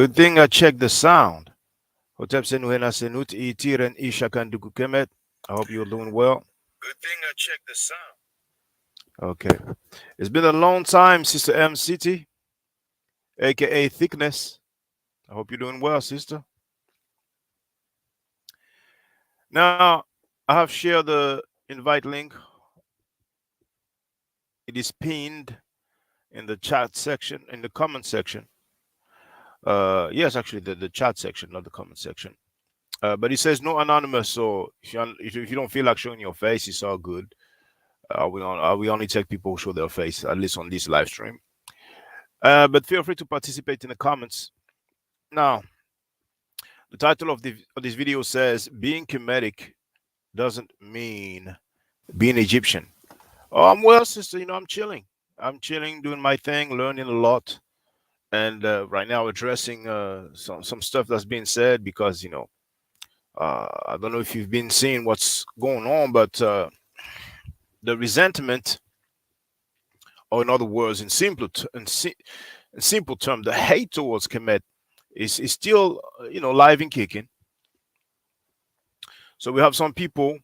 Good thing I checked the sound. Hotep Senuhena Senut Itiren Ishakan Dukukemet. I hope you're doing well. Good thing I checked the sound. Okay. It's been a long time, Sister M City, aka Thickness. I hope you're doing well, sister. Now, I have shared the invite link. It is pinned in the chat section, in the comment section. Yes, actually, the chat section, not the comment section. But it says no anonymous, so if you don't feel like showing your face, it's all good. We only take people who show their face, at least on this live stream. But feel free to participate in the comments. Now, the title of this video says, being Kemetic doesn't mean being Egyptian. Oh, I'm well, sister. I'm chilling. I'm chilling, doing my thing, learning a lot. And right now, addressing some stuff that's being said because, I don't know if you've been seeing what's going on, but the resentment, or in other words, in simple term, the hate towards Kemet is still, live and kicking. So we have some people.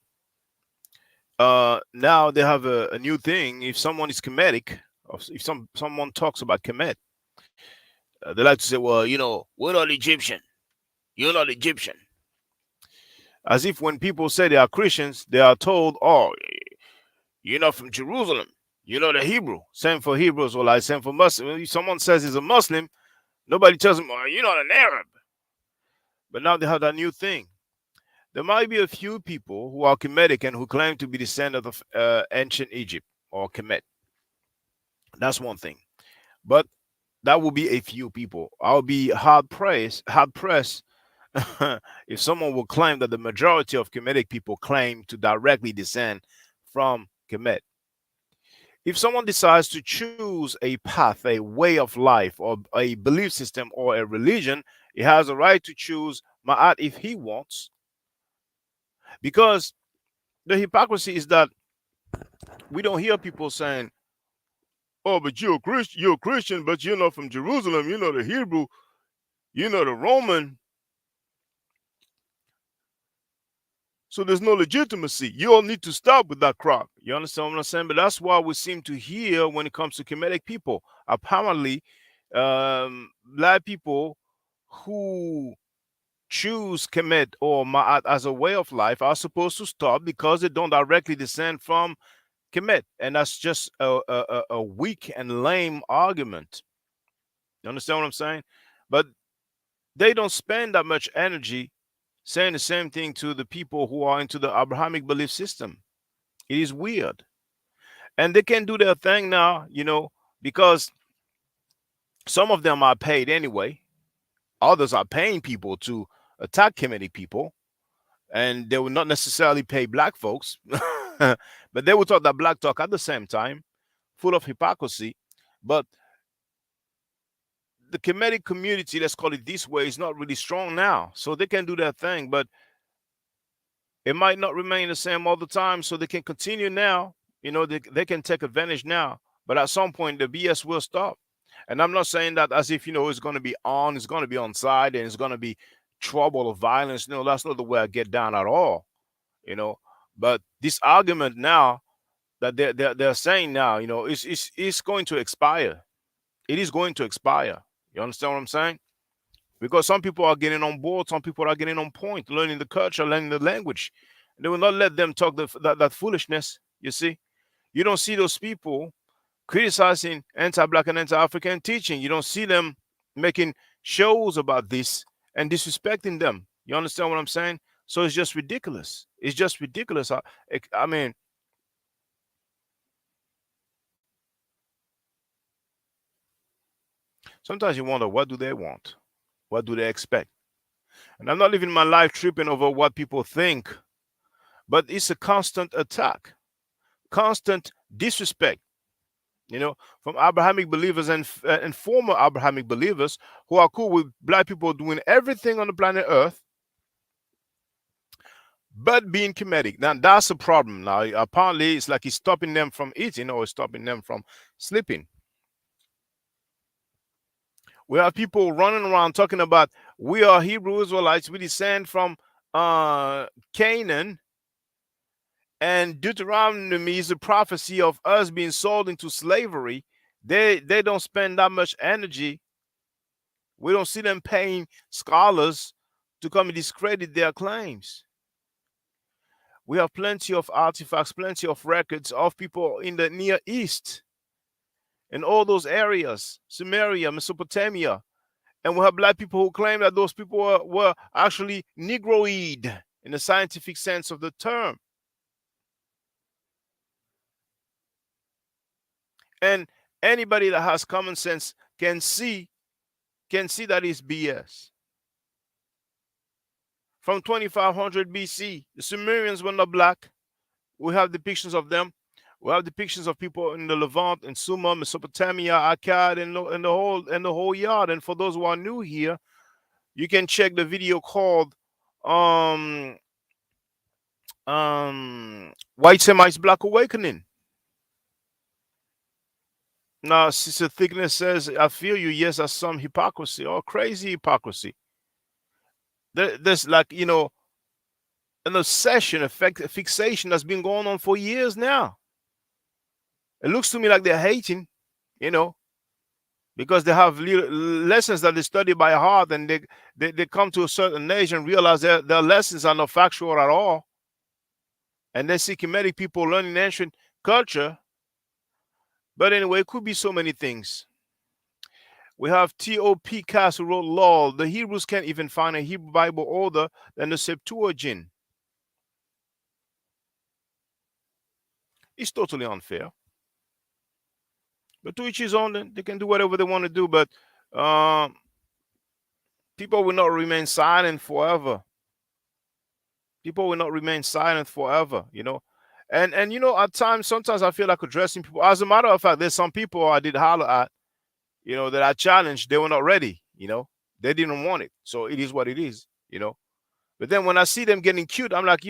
Now they have a new thing. If someone is Kemetic, or if someone talks about Kemet, they like to say, "Well, we're not Egyptian. You're not Egyptian." As if when people say they are Christians, they are told, "Oh, you're not from Jerusalem. You're not a Hebrew." Same for Hebrews, or like same for Muslims. If someone says he's a Muslim, nobody tells him, "Oh, you're not an Arab." But now they have that new thing. There might be a few people who are Kemetic and who claim to be descendants of ancient Egypt or Kemet. That's one thing. But that will be a few people. I'll be hard pressed if someone will claim that the majority of Kemetic people claim to directly descend from Kemet. If someone decides to choose a path, a way of life, or a belief system, or a religion, he has a right to choose Ma'at if he wants. Because the hypocrisy is that we don't hear people saying, "Oh, but you're a Christian, but you're not from Jerusalem. You're not a Hebrew. You're not a Roman. So there's no legitimacy. You all need to stop with that crap." You understand what I'm saying? But that's why we seem to hear when it comes to Kemetic people. Apparently, black people who choose Kemet or Ma'at as a way of life are supposed to stop because they don't directly descend from Kemet. And that's just a weak and lame argument. You understand what I'm saying? But they don't spend that much energy saying the same thing to the people who are into the Abrahamic belief system. It is weird. And they can do their thing now, because some of them are paid anyway. Others are paying people to attack Kemetic people, and they will not necessarily pay black folks, but they will talk that black talk at the same time, full of hypocrisy. But the Kemetic community, let's call it this way, is not really strong now. So they can do their thing, but it might not remain the same all the time. So they can continue now. They can take advantage now. But at some point, the BS will stop. And I'm not saying that as if, it's going to be it's going to be on side, and it's going to be trouble or violence. No, that's not the way I get down at all. But this argument now that they're saying now, it's going to expire. It is going to expire. You understand what I'm saying? Because some people are getting on board, some people are getting on point, learning the culture, learning the language. And they will not let them talk that foolishness. You see, you don't see those people criticizing anti-black and anti-African teaching. You don't see them making shows about this and disrespecting them. You understand what I'm saying? So it's just ridiculous. It's just ridiculous. I mean, sometimes you wonder, what do they want? What do they expect? And I'm not living my life tripping over what people think, but it's a constant attack, constant disrespect, from Abrahamic believers and former Abrahamic believers who are cool with black people doing everything on the planet Earth, but being Kemetic. Now that's a problem. Now apparently it's like he's stopping them from eating or stopping them from sleeping. We have people running around talking about we are Hebrew Israelites, we descend from Canaan, and Deuteronomy is a prophecy of us being sold into slavery. They don't spend that much energy. We don't see them paying scholars to come and discredit their claims. We have plenty of artifacts, plenty of records of people in the Near East, in all those areas, Sumeria, Mesopotamia. And we have black people who claim that those people were actually Negroid in the scientific sense of the term. And anybody that has common sense can see that it's BS. From 2500 BC, the Sumerians were not black. We have depictions of them. We have depictions of people in the Levant, in Sumer, Mesopotamia, Akkad, and the whole yard. And for those who are new here, you can check the video called um White Semites Black Awakening. Now, Sister Thickness says, I feel you. Yes, that's some hypocrisy or crazy hypocrisy. There's like, an obsession, a fixation that's been going on for years now. It looks to me like they're hating, you know, because they have lessons that they study by heart, and they come to a certain age and realize their lessons are not factual at all. And they see Kemetic people learning ancient culture. But anyway, it could be so many things. We have T.O.P. Cass who wrote Law. The Hebrews can't even find a Hebrew Bible older than the Septuagint. It's totally unfair. But to each his own, they can do whatever they want to do. But people will not remain silent forever. People will not remain silent forever, And at times, sometimes I feel like addressing people. As a matter of fact, there's some people I did holler at, that I challenged. They were not ready, They didn't want it. So it is what it is. But then when I see them getting cute, I'm like,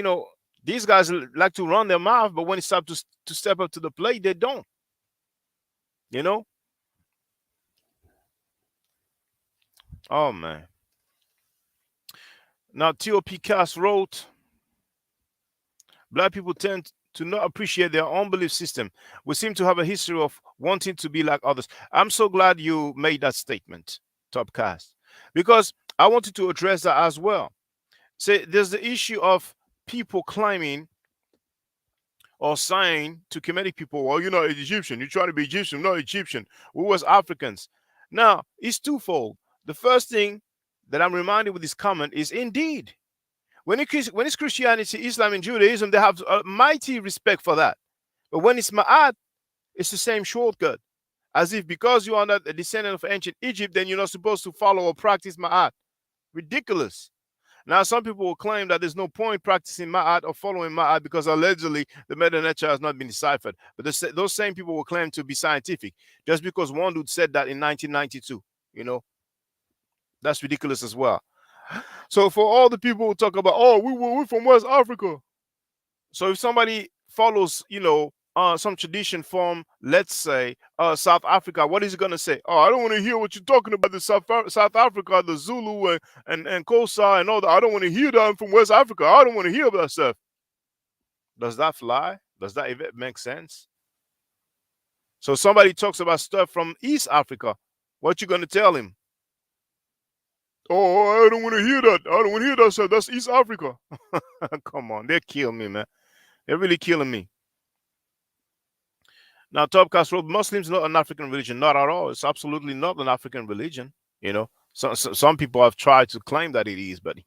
these guys like to run their mouth, but when it's time to step up to the plate, they don't. Oh man. Now T.O.P. Cass wrote, Black people tend to not appreciate their own belief system. We seem to have a history of wanting to be like others. I'm so glad you made that statement, Top Cast, because I wanted to address that as well. Say there's the issue of people claiming or saying to Kemetic people, well, you're not Egyptian. You're trying to be Egyptian, not Egyptian. We was Africans. Now, it's twofold. The first thing that I'm reminded with this comment is indeed, when it's Christianity, Islam, and Judaism, they have a mighty respect for that. But when it's Ma'at, it's the same shortcut. As if because you are not a descendant of ancient Egypt, then you're not supposed to follow or practice Ma'at. Ridiculous. Now, some people will claim that there's no point practicing Ma'at or following Ma'at because allegedly the Meta Nature has not been deciphered. But those same people will claim to be scientific just because one dude said that in 1992. That's ridiculous as well. So for all the people who talk about, oh, we're from West Africa. So if somebody follows, some tradition from, let's say, South Africa, what is he going to say? Oh, I don't want to hear what you're talking about, the South Africa, the Zulu and Xhosa and all that. I don't want to hear that. I'm from West Africa. I don't want to hear that stuff. Does that fly? Does that even make sense? So somebody talks about stuff from East Africa. What you going to tell him? Oh, I don't want to hear that. I don't want to hear that stuff. That's East Africa. Come on. They're killing me, man. They're really killing me. Now, Topcast wrote, Muslims not an African religion. Not at all. It's absolutely not an African religion. Some people have tried to claim that it is, but,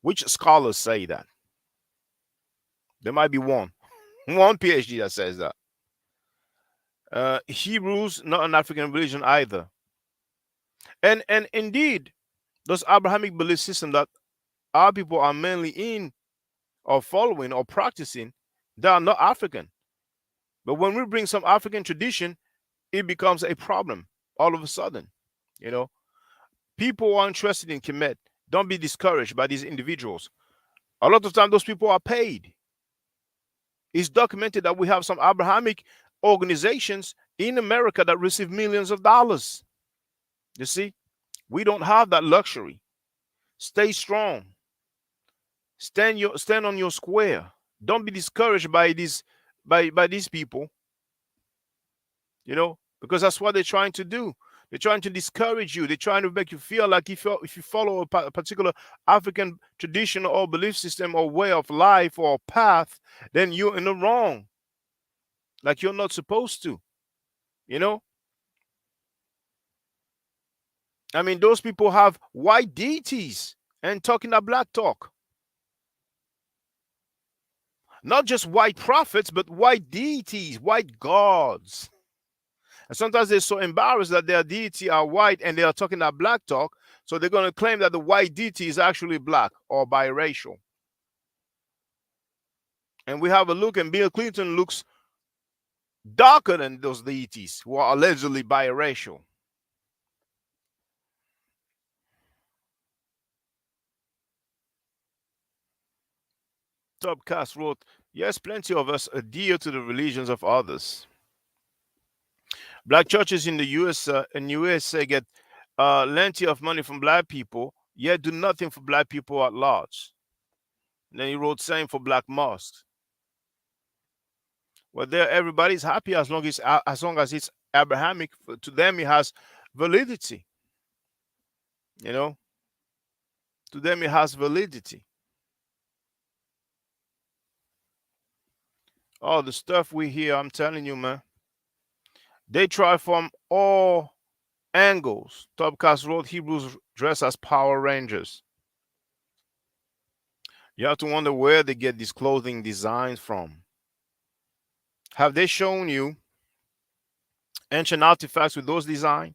which scholars say that? There might be one PhD that says that. Hebrews, not an African religion either. And indeed, those Abrahamic belief systems that our people are mainly in or following or practicing, they are not African. But when we bring some African tradition, it becomes a problem all of a sudden. People who are interested in Kemet, don't be discouraged by these individuals. A lot of times, those people are paid. It's documented that we have some Abrahamic organizations in America that receive millions of dollars. You see, we don't have that luxury. Stay strong. Stand on your square. Don't be discouraged by these people, because that's what they're trying to do. They're trying to discourage you. They're trying to make you feel like if you follow a particular African tradition or belief system or way of life or path, then you're in the wrong. Like you're not supposed to. You know, I mean, those people have white deities and talking that black talk. Not just white prophets, but white deities, white gods. And sometimes they're so embarrassed that their deity are white and they are talking that black talk. So they're going to claim that the white deity is actually black or biracial. And we have a look, and Bill Clinton looks darker than those deities who are allegedly biracial. Topcast wrote, yes, plenty of us adhere to the religions of others. Black churches in the USA get plenty of money from black people, yet do nothing for black people at large. And then he wrote, same for black mosques. Well, there everybody's happy as long as it's Abrahamic. To them, it has validity. You know, to them it has validity. Oh, the stuff we hear, I'm telling you, man. They try from all angles. Topcast wrote Hebrews dress as Power Rangers. You have to wonder where they get these clothing designs from. Have they shown you ancient artifacts with those designs?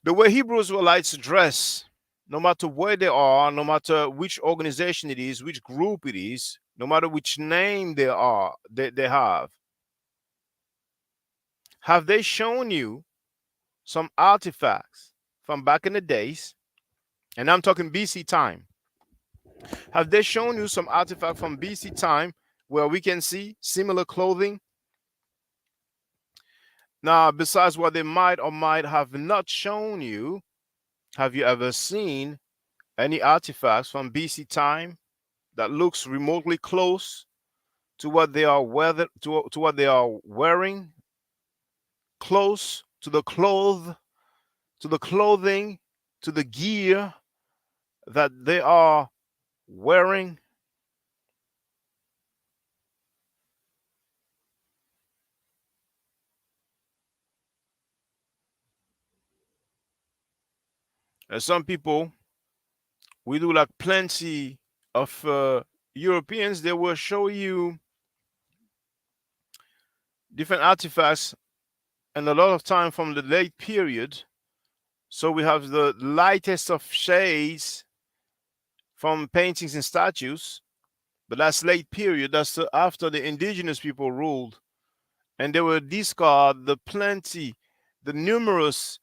The way Hebrew Israelites dress, no matter where they are, no matter which organization it is, which group it is, no matter which name they have they shown you some artifacts from back in the days? And I'm talking BC time. Have they shown you some artifact from BC time where we can see similar clothing? Now, besides what they might or might have not shown you, have you ever seen any artifacts from BC time that looks remotely close to what they are to what they are wearing, close to the clothing, to the gear that they are wearing? And some people, we do like plenty of Europeans, they will show you different artifacts and a lot of time from the late period. So we have the lightest of shades from paintings and statues, but that's late period. That's after the indigenous people ruled, and they will discard the numerous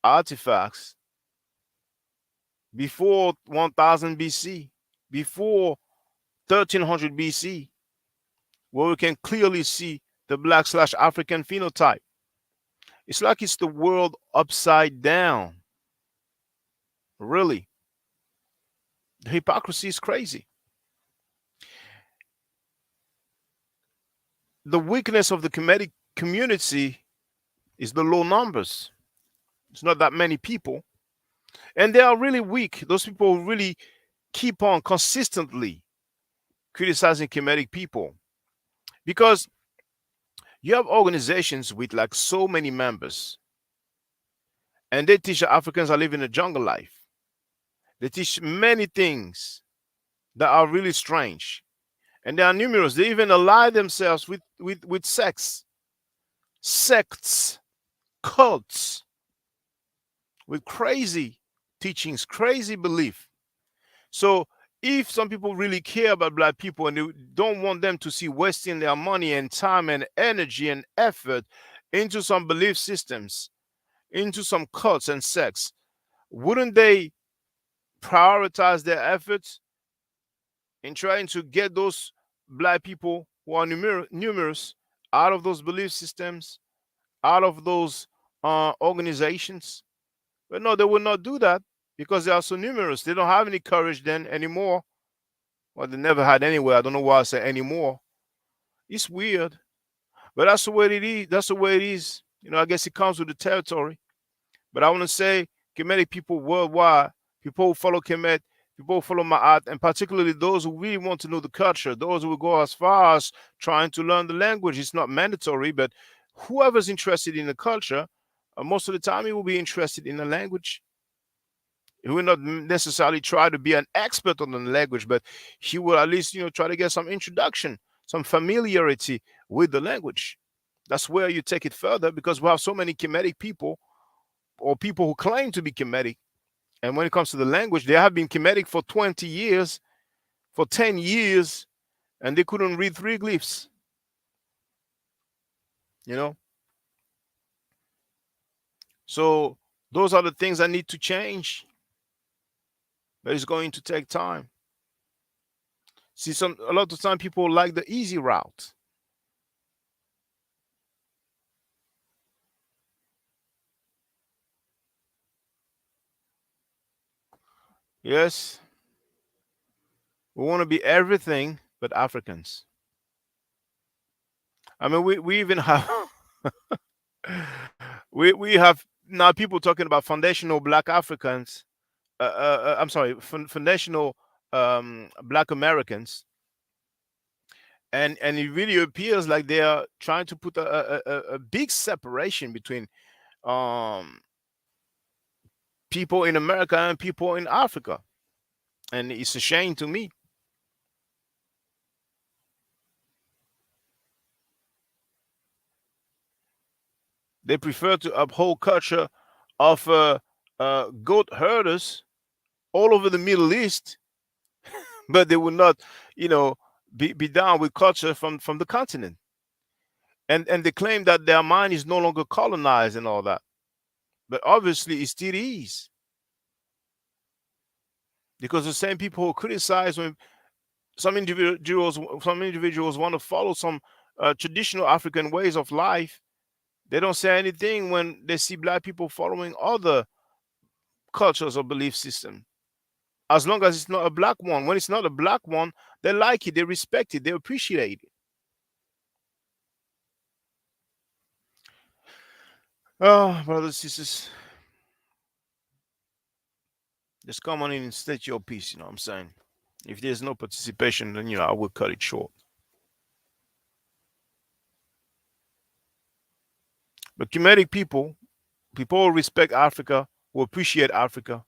artifacts before 1000 BC, before 1300 BC, where we can clearly see the black/African phenotype. It's like it's the world upside down. Really. The hypocrisy is crazy. The weakness of the Kemetic community is the low numbers. It's not that many people. And they are really weak. Those people really keep on consistently criticizing Kemetic people because you have organizations with like so many members, and they teach that Africans are living a jungle life. They teach many things that are really strange, and they are numerous. They even ally themselves with sects, cults, with crazy teachings, crazy belief. So if some people really care about black people and they don't want them to see wasting their money and time and energy and effort into some belief systems, into some cults and sects, wouldn't they prioritize their efforts in trying to get those black people who are numerous out of those belief systems, out of those organizations. But no, they will not do that because they are so numerous. They don't have any courage then anymore. Well, they never had anyway. I don't know why I say anymore. It's weird, but that's the way it is. That's the way it is. I guess it comes with the territory. But I want to say, Kemetic people worldwide, people who follow Kemet, people who follow Ma'at, and particularly those who really want to know the culture, those who will go as far as trying to learn the language. It's not mandatory, but whoever's interested in the culture, most of the time he will be interested in the language. He will not necessarily try to be an expert on the language, but he will at least, try to get some introduction, some familiarity with the language. That's where you take it further because we have so many Kemetic people or people who claim to be Kemetic. And when it comes to the language, they have been Kemetic for 20 years, for 10 years, and they couldn't read three glyphs. You know? So those are the things that need to change. But it's going to take time. See, a lot of time people like the easy route. Yes, we want to be everything but Africans. I mean, we even have we have now people talking about foundational Black Africans. I'm sorry, foundational Black Americans, and it really appears like they are trying to put a big separation between um, people in America and people in Africa, and it's a shame to me. They prefer to uphold culture of goat herders all over the Middle East, but they will not, you know, be down with culture from the continent. And they claim that their mind is no longer colonized and all that. But obviously, it still is. Because the same people who criticize when some individuals want to follow some traditional African ways of life, they don't say anything when they see black people following other cultures or belief systems. As long as it's not a black one. When it's not a black one, they like it, they respect it, they appreciate it. Oh, brothers and sisters, just come on in and state your piece, you know what I'm saying? If there's no participation, then I will cut it short. But Kemetic people who respect Africa, who appreciate Africa,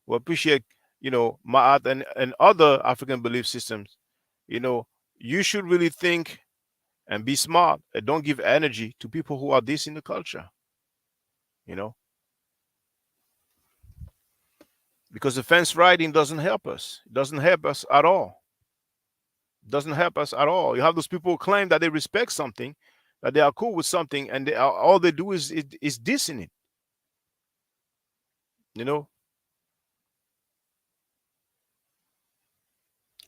who appreciate, Ma'at and other African belief systems, you know, you should really think and be smart and don't give energy to people who are dissing the culture, you know, because the fence riding doesn't help us. It doesn't help us at all. It doesn't help us at all. You have those people who claim that they respect something, that they are cool with something, and all they do is dissing it, you know,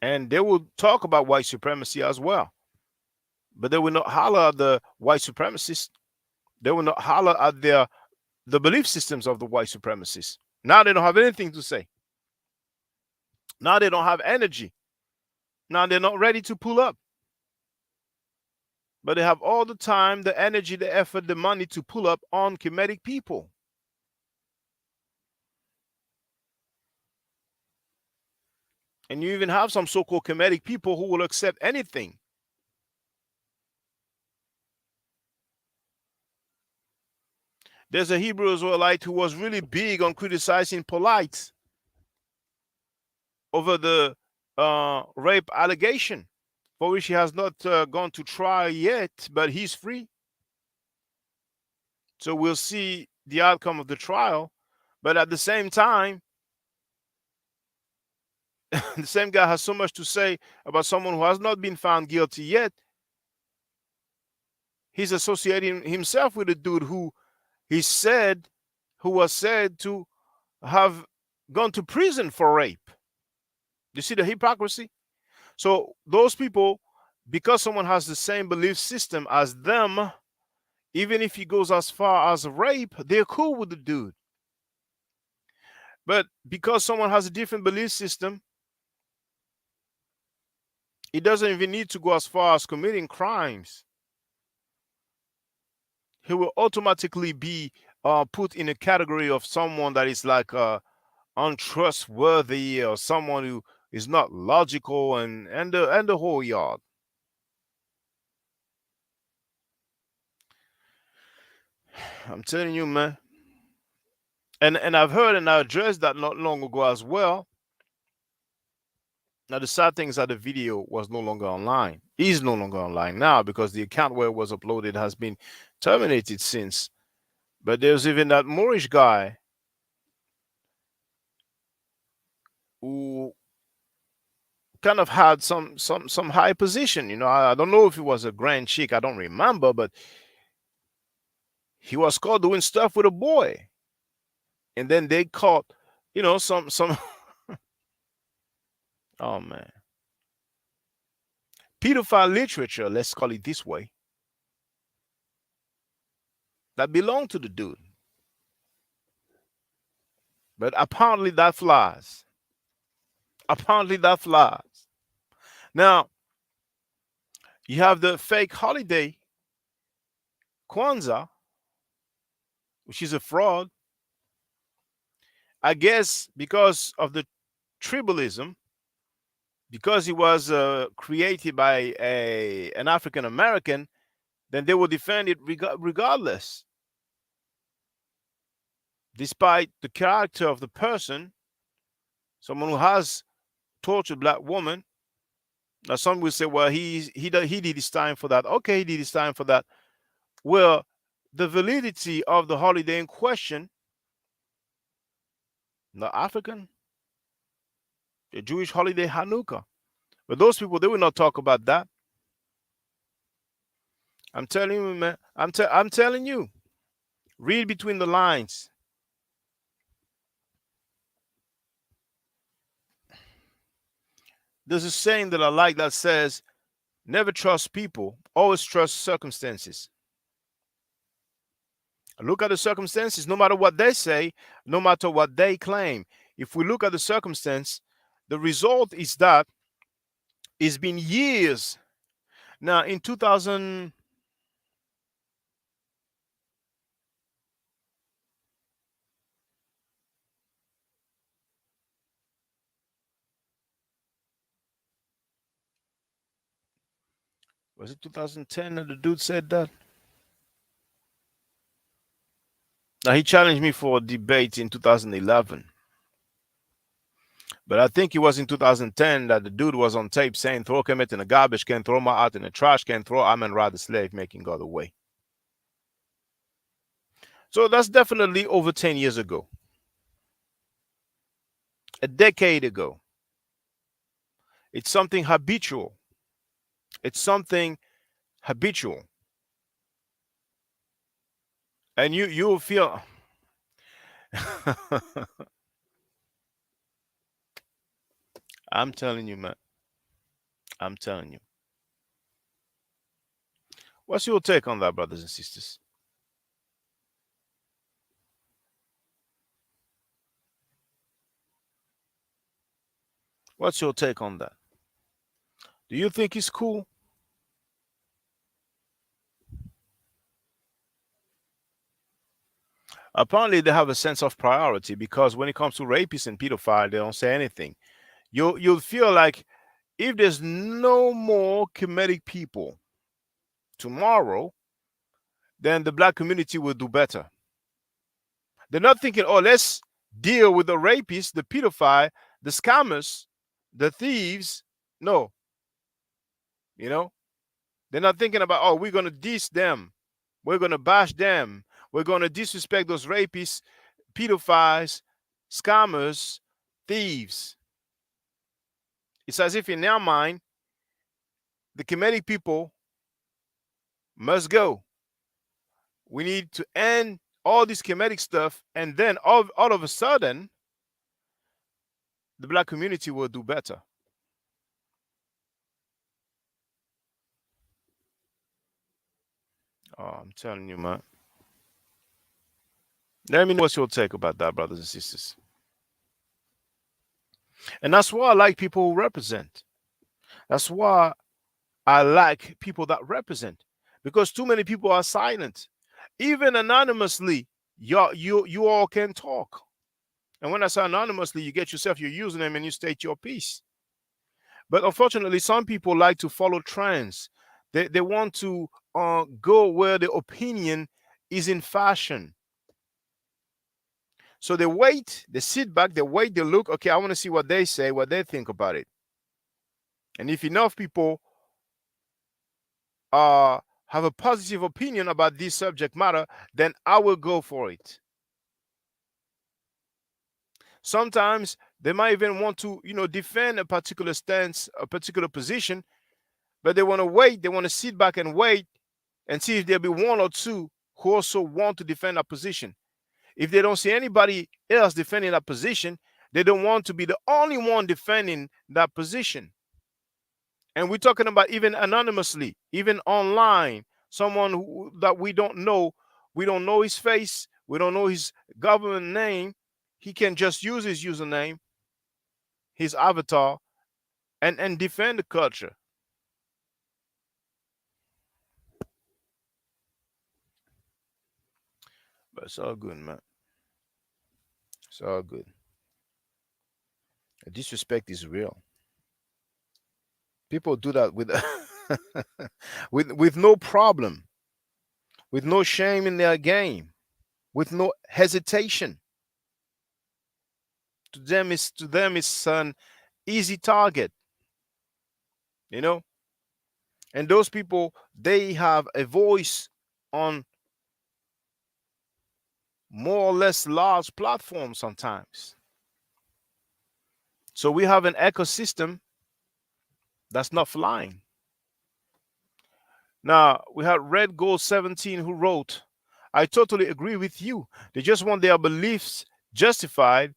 and they will talk about white supremacy as well, but they will not holler at the white supremacists. They will not holler at the belief systems of the white supremacists. Now they don't have anything to say. Now they don't have energy. Now they're not ready to pull up. But they have all the time, the energy, the effort, the money to pull up on Kemetic people. And you even have some so-called Kemetic people who will accept anything. There's a Hebrew Israelite who was really big on criticizing Polite over the rape allegation, for which he has not gone to trial yet, but he's free. So we'll see the outcome of the trial. But at the same time, the same guy has so much to say about someone who has not been found guilty yet. He's associating himself with a dude who was said to have gone to prison for rape. You see the hypocrisy? So those people, because someone has the same belief system as them, Even if he goes as far as rape, they're cool with the dude. But because someone has a different belief system, he doesn't even need to go as far as committing crimes. He will automatically be put in a category of someone that is like untrustworthy, or someone who is not logical, and the whole yard. I'm telling you, man. And I've heard and I addressed that not long ago as well. Now the sad thing is that the video was no longer online. Is no longer online now because the account where it was uploaded has been terminated since. But there's even that Moorish guy who kind of had some high position. I don't know if he was a grand sheik. I don't remember, but he was caught doing stuff with a boy, and then they caught, some. Oh man, pedophile literature. Let's call it this way. That belonged to the dude, but apparently that flies. Apparently that flies. Now you have the fake holiday Kwanzaa, which is a fraud. I guess because of the tribalism, because he was created by an African American, then they will defend it regardless, despite the character of the person, someone who has tortured black woman. Now some will say, well, he did his time for that. Okay, he did his time for that. Well, the validity of the holiday in question, the African, the Jewish holiday Hanukkah. But those people, they will not talk about that. I'm telling you, man. I'm telling you. Read between the lines. There's a saying that I like that says, never trust people, always trust circumstances. Look at the circumstances, no matter what they say, no matter what they claim. If we look at the circumstance, the result is that it's been years. Now, in 2000, was it 2010 that the dude said that? Now, he challenged me for a debate in 2011. But I think it was in 2010 that the dude was on tape saying, throw Kemet in the garbage can, throw my art in the trash can, throw Amen Ra the slave, making God away. So that's definitely over 10 years ago, a decade ago. It's something habitual. It's something habitual. And you'll feel I'm telling you, man. I'm telling you. What's your take on that, brothers and sisters? What's your take on that? Do you think it's cool? Apparently, they have a sense of priority because when it comes to rapists and pedophiles, they don't say anything. You'll feel like if there's no more Kemetic people tomorrow, then the black community will do better. They're not thinking, oh, let's deal with the rapists, the pedophile, the scammers, the thieves. No, you know, they're not thinking about, oh, we're going to diss them. We're going to bash them. We're going to disrespect those rapists, pedophiles, scammers, thieves. It's as if in their mind, the Kemetic people must go. We need to end all this Kemetic stuff, and then all of a sudden, the black community will do better. Oh, I'm telling you, man. Let me know what's your take about that, brothers and sisters. And that's why I like people who represent. That's why I like people that represent. Because too many people are silent. Even anonymously, you all can talk. And when I say anonymously, you get yourself your username and you state your piece. But unfortunately, some people like to follow trends. They want to go where the opinion is in fashion. So they wait, they sit back, they wait, they look, okay, I want to see what they say, what they think about it. And if enough people have a positive opinion about this subject matter, then I will go for it. Sometimes they might even want to, defend a particular stance, a particular position, but they want to wait, they want to sit back and wait and see if there'll be one or two who also want to defend that position. If they don't see anybody else defending that position, they don't want to be the only one defending that position. And we're talking about even anonymously, even online, someone that we don't know his face, we don't know his government name. He can just use his username, his avatar, and defend the culture. But it's all good, man. It's all good. Disrespect is real. People do that with with no problem, with no shame in their game, with no hesitation. To them is an easy target, you know. And those people, they have a voice on more or less large platforms sometimes. So we have an ecosystem that's not flying. Now, we had Red Gold 17 who wrote, I totally agree with you. They just want their beliefs justified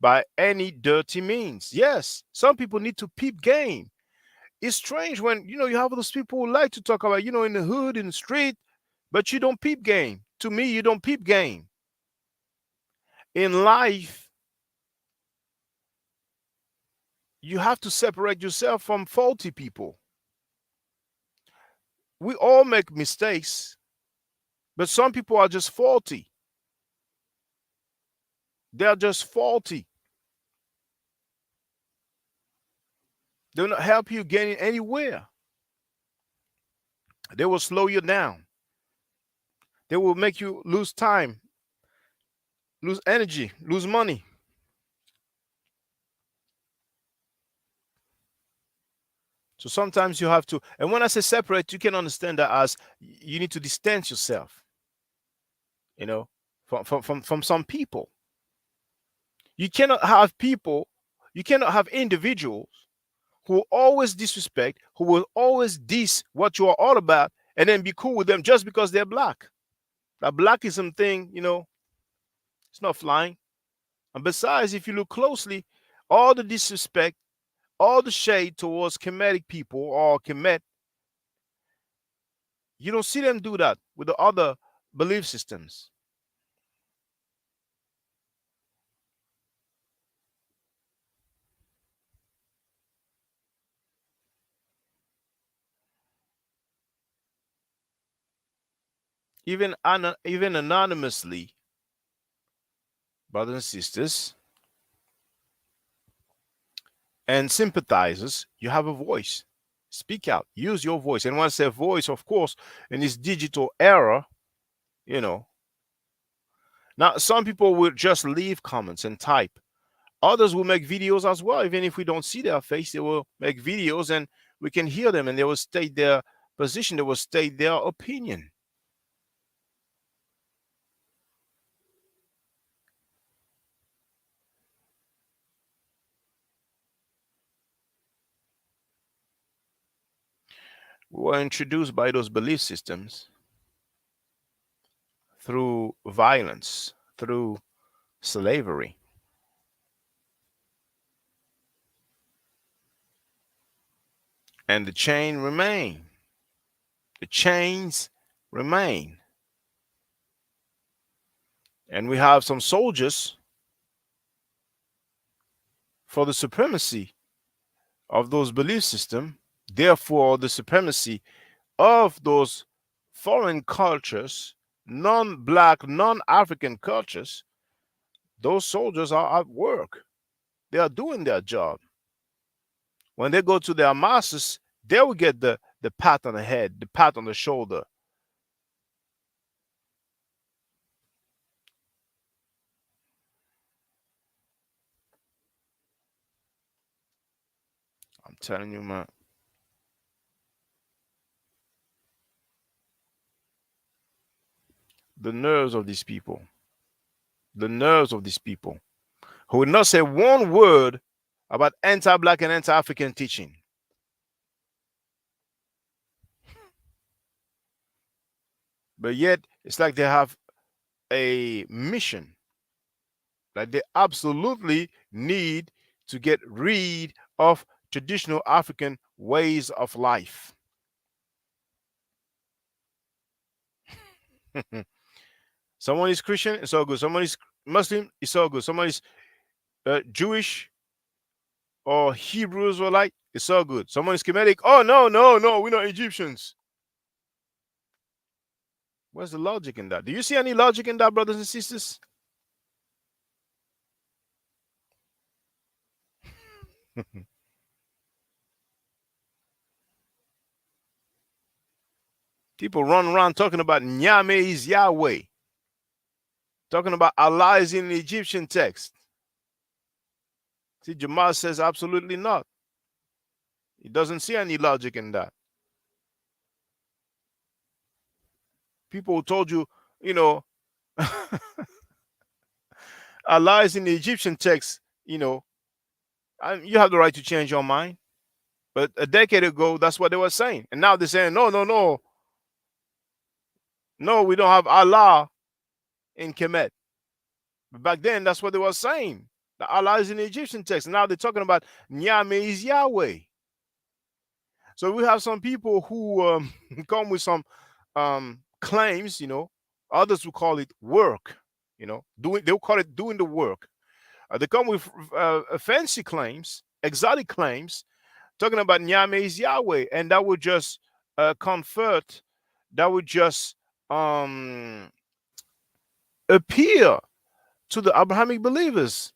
by any dirty means. Yes, some people need to peep game. It's strange when, you have those people who like to talk about, in the hood, in the street, but you don't peep game. To me, you don't peep game. In life, you have to separate yourself from faulty people. We all make mistakes, but some people are just faulty. They're just faulty. They'll not help you getting anywhere. They will slow you down. They will make you lose time, lose energy, lose money. So sometimes you have to, and when I say separate, you can understand that as you need to distance yourself, you know, from some people. You cannot have people, you cannot have individuals who will always disrespect, who will always diss what you are all about, and then be cool with them just because they're black. That blackism thing, it's not flying. And besides, if you look closely, all the disrespect, all the shade towards Kemetic people or Kemet, you don't see them do that with the other belief systems. Even anonymously, brothers and sisters, and sympathizers, you have a voice. Speak out, use your voice. And when I say voice, of course, in this digital era, you know, now some people will just leave comments and type. Others will make videos as well. Even if we don't see their face, they will make videos and we can hear them and they will state their position, they will state their opinion. We were introduced by those belief systems through violence, through slavery. And the chain remain. The chains remain. And we have some soldiers for the supremacy of those belief systems, therefore the supremacy of those foreign cultures, non-black, non-African cultures. Those soldiers are at work. They are doing their job. When they go to their masters, they will get the pat on the head, the pat on the shoulder. I'm telling you, man. The nerves of these people. The nerves of these people who will not say one word about anti-black and anti-African teaching. But yet, it's like they have a mission. Like they absolutely need to get rid of traditional African ways of life. Someone is Christian, it's all good. Someone is Muslim, it's all good. Someone is Jewish or Hebrews or like, it's all good. Someone is Kemetic. Oh no, no, no, we're not Egyptians. Where's the logic in that? Do you see any logic in that, brothers and sisters? People run around talking about Nyame is Yahweh, talking about Allah is in the Egyptian text. See, Jamal says absolutely not. He doesn't see any logic in that. People who told you, you know, Allah is in the Egyptian text, you have the right to change your mind. But a decade ago, that's what they were saying. And now they're saying, no, no, no, no, we don't have Allah in Kemet. But back then, that's what they were saying. The Allah is in the Egyptian text. Now they're talking about Nyame is Yahweh. So we have some people who come with some claims, others will call it work, they'll call it doing the work. They come with fancy claims, exotic claims, talking about Nyame is Yahweh, and that would just convert, that would just appeal to the Abrahamic believers.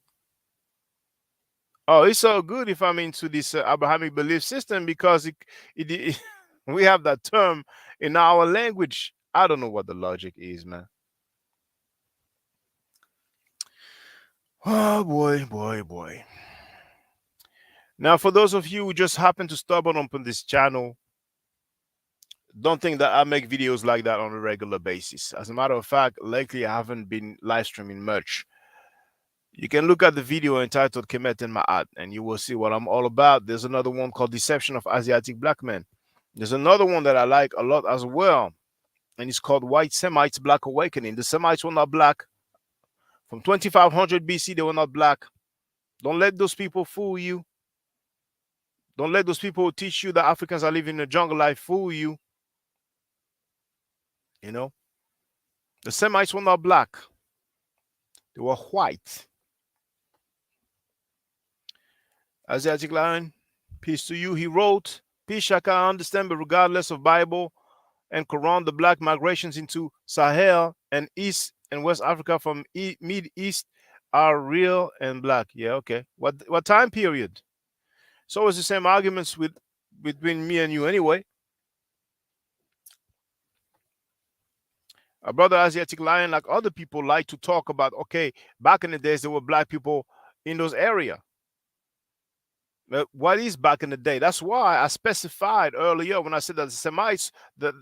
Oh, it's so good if I'm into this Abrahamic belief system because we have that term in our language. I don't know what the logic is, man. Oh boy, boy, boy. Now, for those of you who just happen to stumble upon this channel, don't think that I make videos like that on a regular basis. As a matter of fact, lately I haven't been live streaming much. You can look at the video entitled Kemet and Ma'at, and you will see what I'm all about. There's another one called Deception of Asiatic Black Men. There's another one that I like a lot as well, and it's called White Semites Black Awakening. The Semites were not black. From 2500 BC, they were not black. Don't let those people fool you. Don't let those people who teach you that Africans are living a jungle life fool you. The Semites were not black. They were white. Asiatic Lion, peace to you. He wrote, peace shall I understand, but regardless of Bible and Quran, the black migrations into Sahel and East and West Africa from Mid East are real and black. Yeah, okay. What time period? So it's the same arguments between me and you anyway. A brother Asiatic Lion, like other people, like to talk about, okay, back in the days there were black people in those areas. What is back in the day? That's why I specified earlier when I said that the Semites,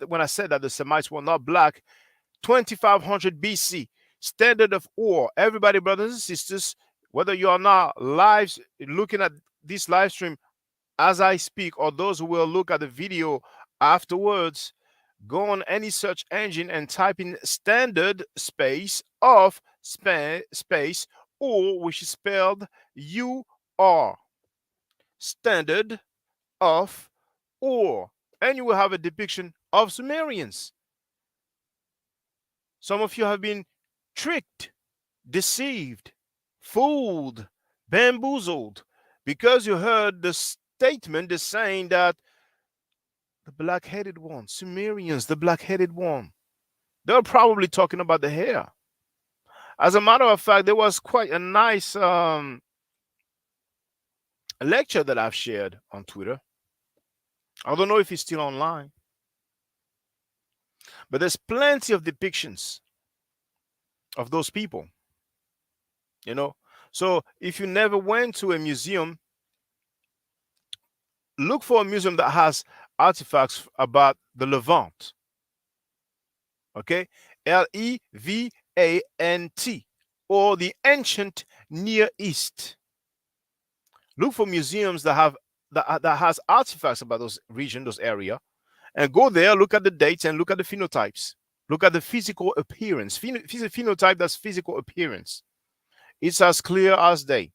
when I said that the Semites were not black, 2500 BC, standard of ore. Everybody, brothers and sisters, whether you are not live looking at this live stream as I speak, or those who will look at the video afterwards, go on any search engine and type in standard space of space or, which is spelled UR. Standard of or, and you will have a depiction of Sumerians. Some of you have been tricked, deceived, fooled, bamboozled because you heard the statement, the saying that the black-headed one, Sumerians, the black-headed one. They're probably talking about the hair. As a matter of fact, there was quite a nice lecture that I've shared on Twitter. I don't know if it's still online, but there's plenty of depictions of those people, you know. So if you never went to a museum, look for a museum that has artifacts about the Levant, okay? Levant, or the ancient Near East. Look for museums that have that has artifacts about those region, those area, and go there, look at the dates and look at the phenotypes. Look at the physical appearance. Phenotype, that's physical appearance. It's as clear as day.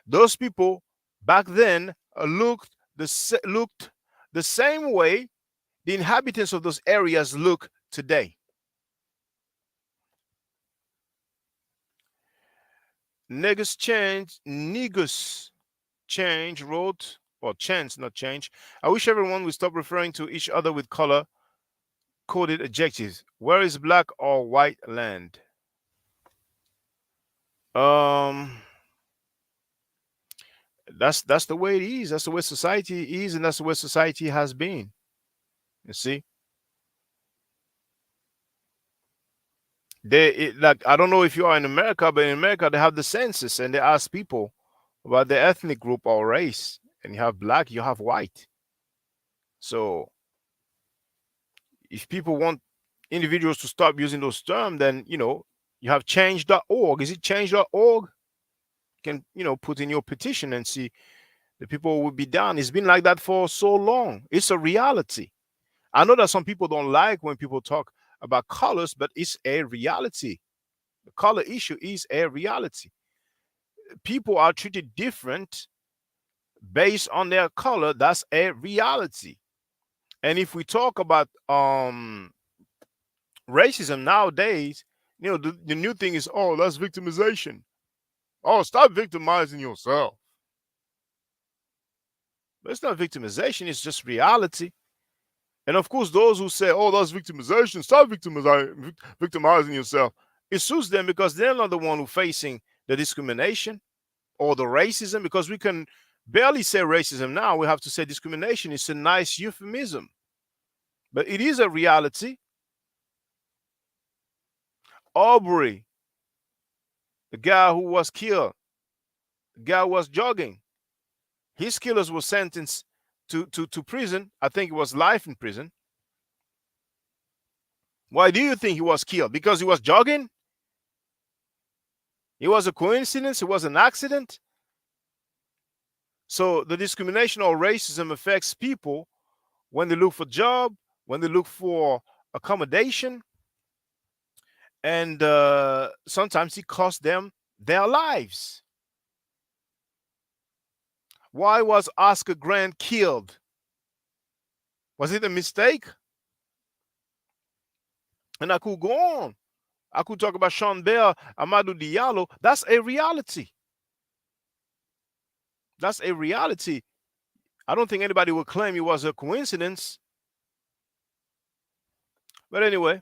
Those people back then looked the same way the inhabitants of those areas look today. Negus change wrote, or chance, not change. I wish everyone would stop referring to each other with color coded adjectives. Where is black or white land? Um, that's the way it is. That's the way society is, and that's the way society has been. You see, like, I don't know if you are in America, but in America they have the census and they ask people about their ethnic group or race, and you have black, you have white. So if people want individuals to stop using those terms, then you have change.org. Is it change.org? You can put in your petition and see the people will be down. It's been like that for so long. It's a reality. I know that some people don't like when people talk about colors, but it's a reality. The color issue is a reality. People are treated different based on their color. That's a reality. And if we talk about racism nowadays, the new thing is, oh, that's victimization. Oh, stop victimizing yourself. But it's not victimization, it's just reality. And of course, those who say, oh, that's victimization, stop victimizing yourself, it suits them because they're not the one who facing the discrimination or the racism, because we can barely say racism now. We have to say discrimination. It's a nice euphemism, but it is a reality. Aubrey, the guy who was killed, the guy who was jogging, his killers were sentenced to prison. I think it was life in prison. Why do you think he was killed? Because he was jogging? It was a coincidence? It was an accident? So the discrimination or racism affects people when they look for job, when they look for accommodation, and sometimes it costs them their lives. Why was Oscar Grant killed? Was it a mistake? And I could go on. I could talk about Sean Bell, Amadou Diallo. That's a reality. That's a reality. I don't think anybody would claim it was a coincidence. But anyway,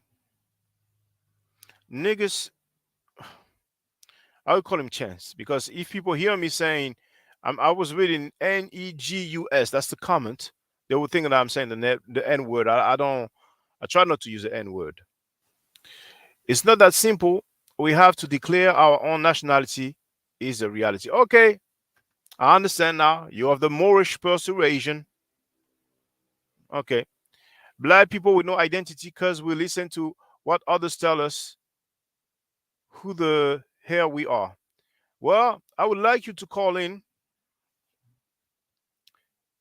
niggas, I would call him Chance, because if people hear me saying, I was reading Negus, that's the comment, they would think that I'm saying the N word. I don't, I try not to use the N word. It's not that simple. We have to declare our own nationality is a reality. Okay, I understand now. You have the Moorish persuasion. Okay. Black people with no identity because we listen to what others tell us who the hell we are. Well, I would like you to call in.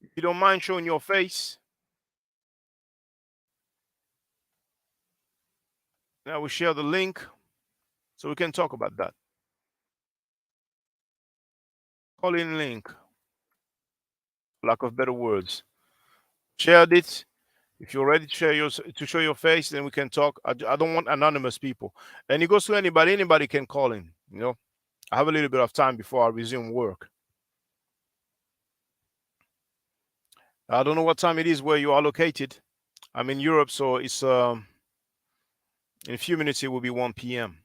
If you don't mind showing your face, I will share the link so we can talk about that. Call in link, lack of better words. Shared it. If you're ready to share to show your face, then we can talk. I don't want anonymous people. And it goes to anybody. Anybody can call in. I have a little bit of time before I resume work. I don't know what time it is where you are located. I'm in Europe, so it's in a few minutes it will be 1 p.m.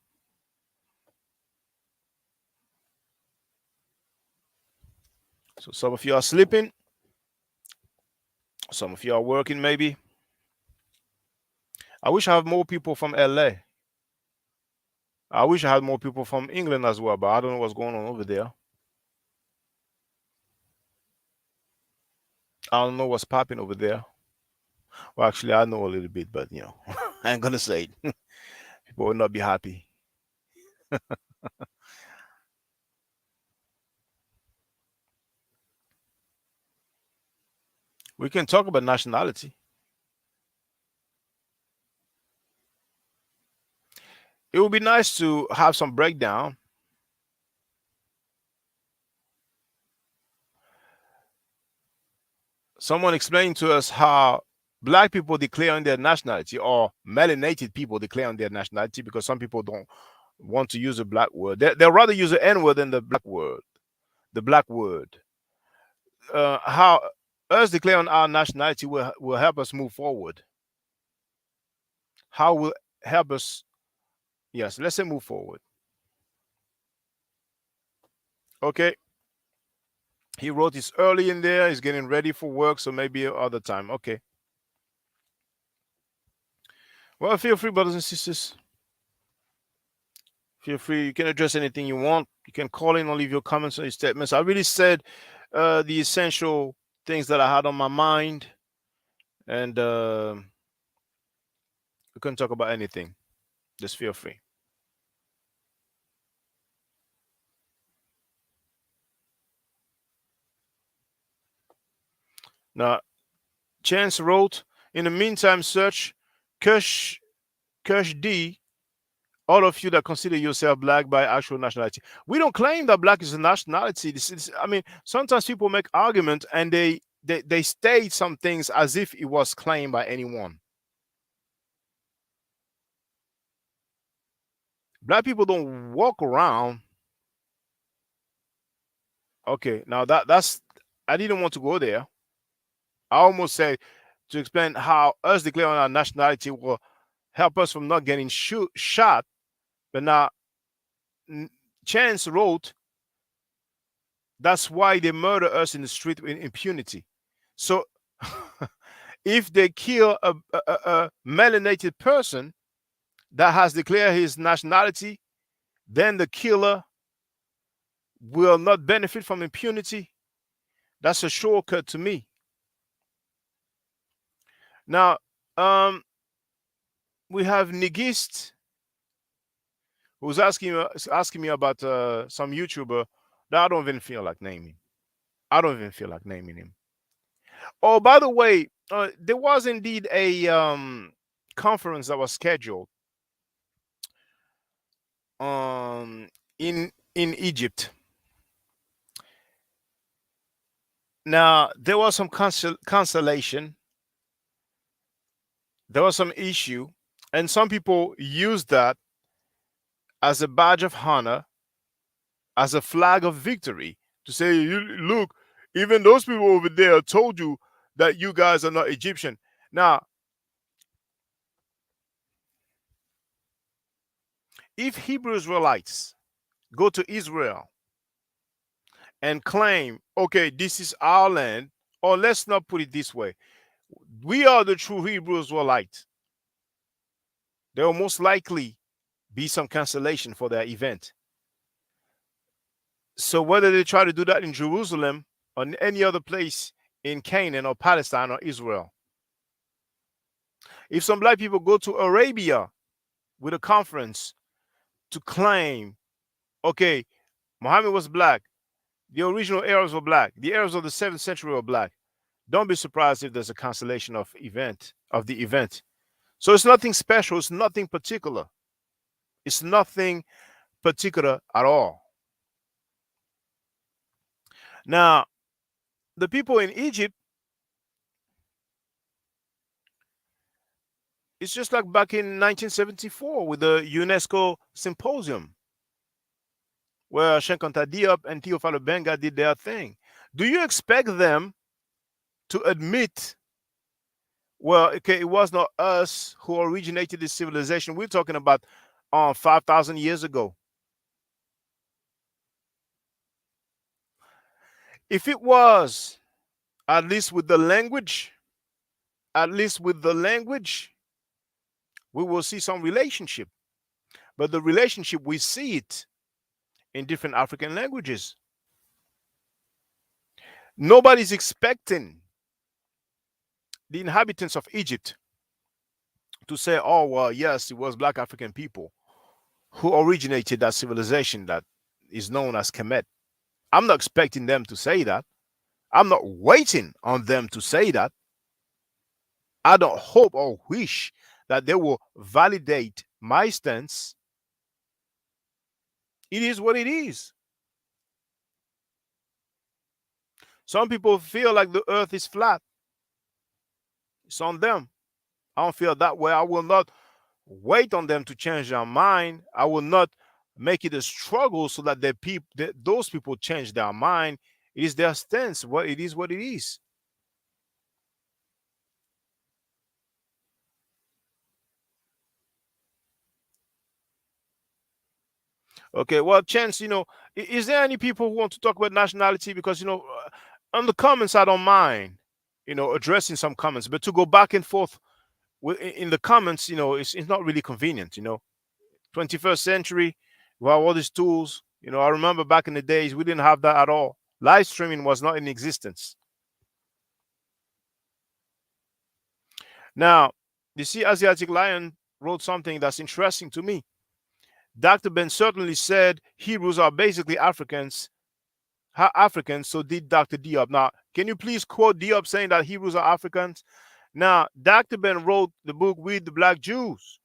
So some of you are sleeping, some of you are working maybe. I wish I have more people from LA. I wish I had more people from England as well, but I don't know what's going on over there. I don't know what's popping over there. Well, actually, I know a little bit, but I ain't gonna say it. People will not be happy. We can talk about nationality. It would be nice to have some breakdown. Someone explain to us how black people declare on their nationality or melanated people declare on their nationality, because some people don't want to use a black word. They'll rather use the N word than the black word. The black word. How us declaring our nationality will help us move forward. How will help us? Yes, let's say move forward. Okay. He wrote this early in there. He's getting ready for work, so maybe other time. Okay. Well, feel free, brothers and sisters. Feel free. You can address anything you want. You can call in or leave your comments or your statements. I really said the essential things that I had on my mind, and we can talk about anything. Just feel free. Now, Chance wrote, in the meantime, search Kush D, all of you that consider yourself black by actual nationality. We don't claim that black is a nationality. I mean, sometimes people make arguments and they state some things as if it was claimed by anyone. Black people don't walk around. Okay, now that's I didn't want to go there. I almost said to explain how us declaring our nationality will help us from not getting shot. But now Chance wrote, that's why they murder us in the street in impunity. So if they kill a melanated person that has declared his nationality, then the killer will not benefit from impunity. That's a shortcut to me. Now, we have Nigist, who's asking me about some YouTuber that I don't even feel like naming. I don't even feel like naming him. Oh, by the way, there was indeed a conference that was scheduled um, in Egypt. Now there was some cancellation. There was some issue, and some people used that as a badge of honor, as a flag of victory, to say, look, even those people over there told you that you guys are not Egyptian. Now, if Hebrew Israelites go to Israel and claim, okay, this is our land, or let's not put it this way, we are the true Hebrew Israelites, there will most likely be some cancellation for their event. So whether they try to do that in Jerusalem or in any other place in Canaan or Palestine or Israel, if some black people go to Arabia with a conference to claim, okay, Muhammad was black, the original Arabs were black, the Arabs of the 7th century were black, don't be surprised if there's a cancellation of the event. So it's nothing special, it's nothing particular. It's nothing particular at all. Now, the people in Egypt, It's just like back in 1974 with the UNESCO symposium where Shenkanta Diop and Teofilo Benga did their thing. Do you expect them to admit, well, okay, it was not us who originated this civilization? We're talking about 5,000 years ago. If it was, at least with the language, at least with the language, we will see some relationship. But the relationship, we see it in different African languages. Nobody's expecting the inhabitants of Egypt to say, oh, well, yes, it was black African people who originated that civilization that is known as Kemet. I'm not expecting them to say that. I'm not waiting on them to say that. I don't hope or wish that they will validate my stance. It is what it is. Some people feel like the earth is flat. It's on them. I don't feel that way. I will not wait on them to change their mind. I will not make it a struggle so that those people change their mind. It is their stance. What it is, what it is. Okay, well, Chance, is there any people who want to talk about nationality? Because, on the comments, I don't mind, addressing some comments, but to go back and forth in the comments, it's not really convenient, 21st century, we have all these tools. I remember back in the days, we didn't have that at all. Live streaming was not in existence. Now, you see, Asiatic Lion wrote something that's interesting to me. Dr. Ben certainly said Hebrews are basically Africans. Africans, so did Dr. Diop. Now, can you please quote Diop saying that Hebrews are Africans? Now, Dr. Ben wrote the book with the Black Jews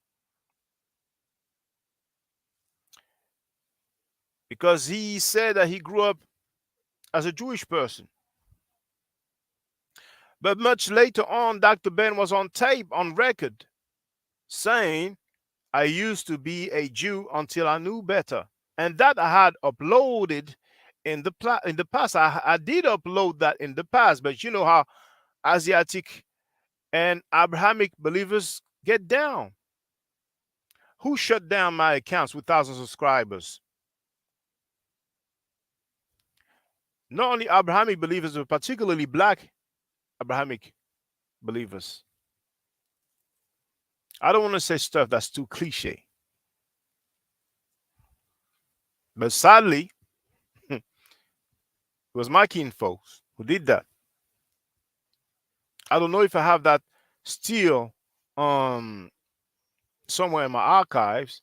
because he said that he grew up as a Jewish person. But much later on, Dr. Ben was on tape, on record, saying, I used to be a Jew until I knew better. And that I had uploaded in the past. I did upload that in the past, but you know how Asiatic and Abrahamic believers get down. Who shut down my accounts with thousands of subscribers? Not only Abrahamic believers, but particularly black Abrahamic believers. I don't want to say stuff that's too cliche. But sadly, it was my kin folks who did that. I don't know if I have that still somewhere in my archives.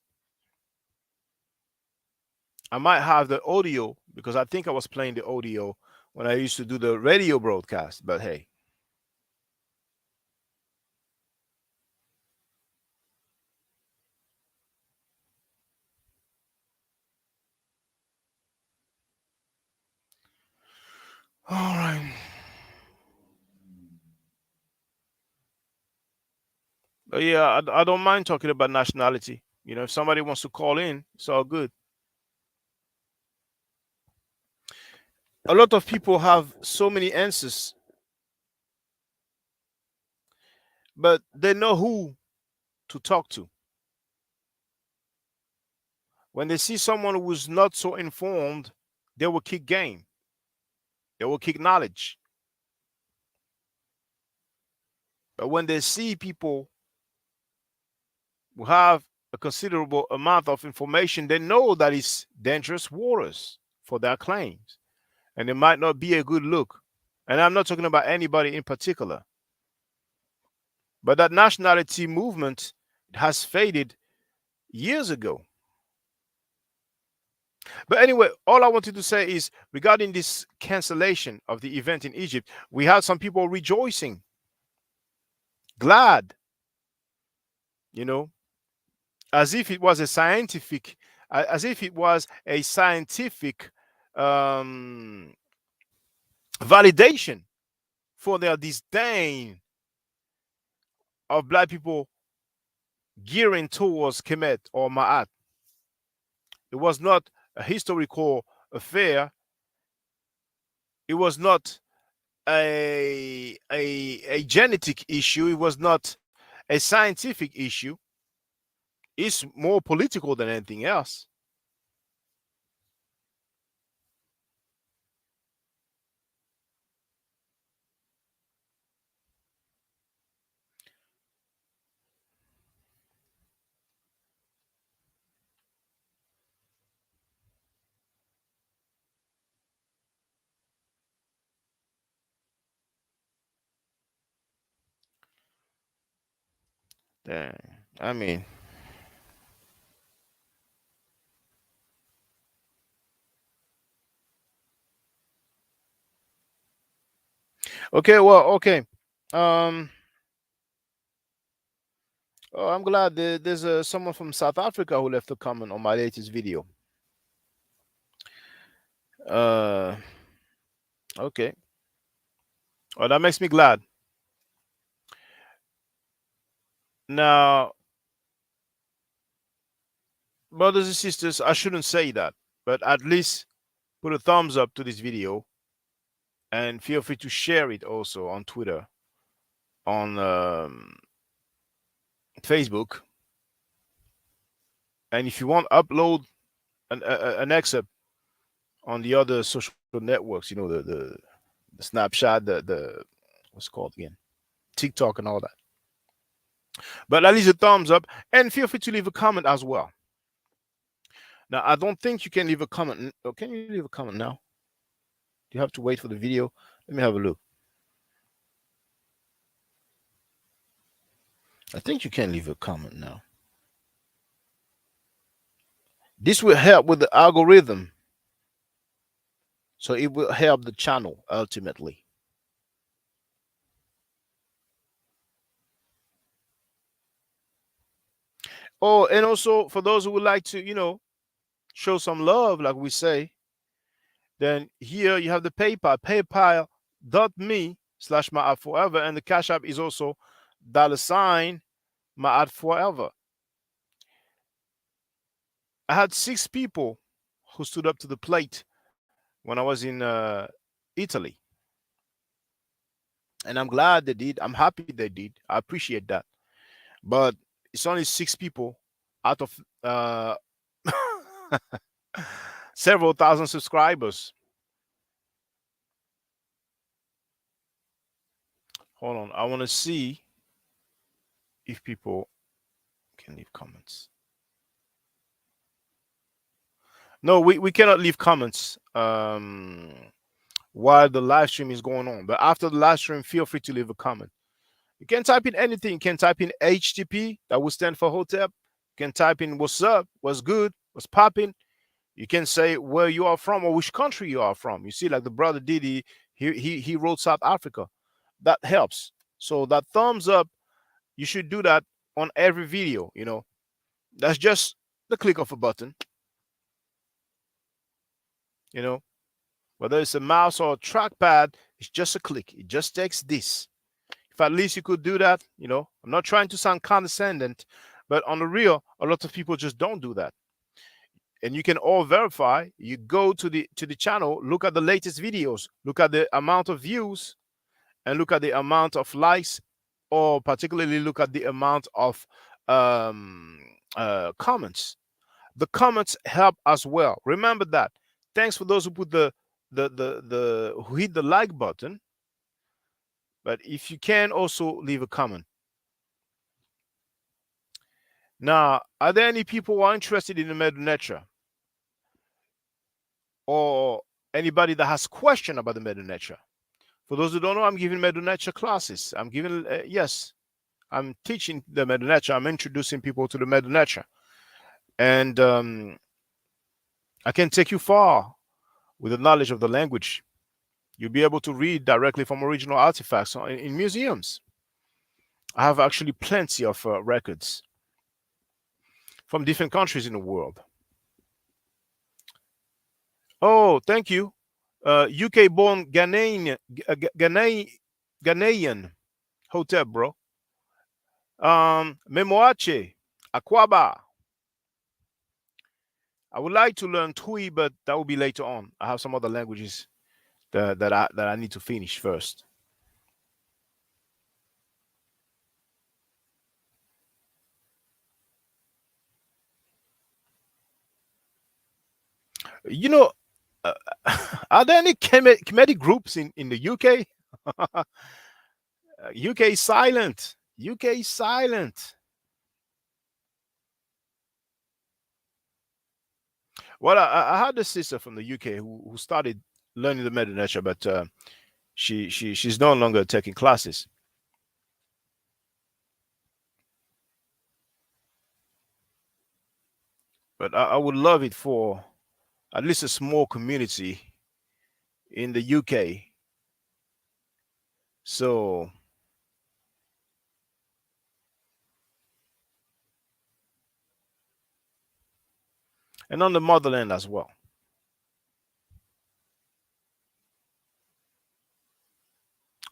I might have the audio because I think I was playing the audio when I used to do the radio broadcast. But hey, all right. But yeah, I don't mind talking about nationality. If somebody wants to call in, it's all good. A lot of people have so many answers, but they know who to talk to. When they see someone who's not so informed, they will kick game. They will kick knowledge. But when they see people who have a considerable amount of information, they know that it's dangerous waters for their claims. And it might not be a good look. And I'm not talking about anybody in particular. But that nationality movement has faded years ago. But anyway, all I wanted to say is regarding this cancellation of the event in Egypt, we had some people rejoicing, glad, you know, as if it was a scientific, as if it was a scientific um, validation for their disdain of black people gearing towards Kemet or Ma'at. It was not a historical affair. It was not a genetic issue. It was not a scientific issue. It's more political than anything else. Dang. I mean, okay, well, okay. Um, oh, I'm glad there's someone from South Africa who left a comment on my latest video. Uh, okay. Well, that makes me glad. Now, brothers and sisters, I shouldn't say that, but at least put a thumbs up to this video and feel free to share it also on Twitter, on Facebook, and if you want, upload an excerpt on the other social networks. You know, the Snapchat, the what's it called again, TikTok, and all that. But at least a thumbs up, and feel free to leave a comment as well. Now, I don't think you can leave a comment. Oh, can you leave a comment now? Do you have to wait for the video? Let me have a look. I think you can leave a comment now. This will help with the algorithm. So it will help the channel ultimately. Oh, and also for those who would like to, show some love, like we say, then here you have the PayPal, paypal.me/Ma'at Forever. And the Cash App is also $Ma'at Forever. I had 6 people who stood up to the plate when I was in Italy. And I'm glad they did. I'm happy they did. I appreciate that. But it's only 6 people out of several thousand subscribers. Hold on. I want to see if people can leave comments. No, we cannot leave comments while the live stream is going on. But after the live stream, feel free to leave a comment. You can type in anything. You can type in HTP, that will stand for Hotep. You can type in what's up, what's good, what's popping. You can say where you are from or which country you are from. You see, like the brother did, he wrote South Africa. That helps. So that thumbs up, you should do that on every video. That's just the click of a button. You know, whether it's a mouse or a trackpad, it's just a click. It just takes this. If at least you could do that, I'm not trying to sound condescending, but on the real, a lot of people just don't do that. And you can all verify. You go to the channel, look at the latest videos, look at the amount of views, and look at the amount of likes, or particularly look at the amount of comments. The comments help as well. Remember that. Thanks for those who put who hit the like button. But if you can, also leave a comment. Now, are there any people who are interested in the Medu or anybody that has question about the Medu? For those who don't know, I'm giving Medu classes. I'm giving, yes, I'm teaching the Medu. I'm introducing people to the Medu. And I can take you far with the knowledge of the language. You'll be able to read directly from original artifacts in museums. I have actually plenty of records from different countries in the world. Oh, thank you. UK-born Ghanaian Hotep, bro. Memoache. Akwaba. I would like to learn Tui, but that will be later on. I have some other languages that I need to finish first. You know, uh, are there any Kemetic groups in the UK? UK is silent. UK is silent. Well, I had a sister from the UK who started learning the Meta Nature, but she's no longer taking classes. But I would love it for at least a small community in the UK. So, and on the motherland as well.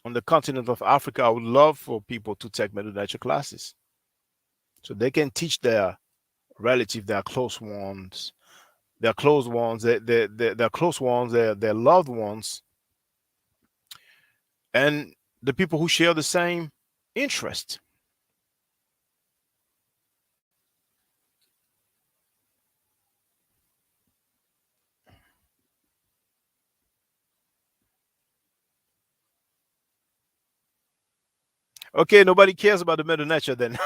On the continent of Africa, I would love for people to take Meta Nature classes so they can teach their relative, their close ones, their close ones, their loved ones, and the people who share the same interest. Okay, nobody cares about the Meta Nature then.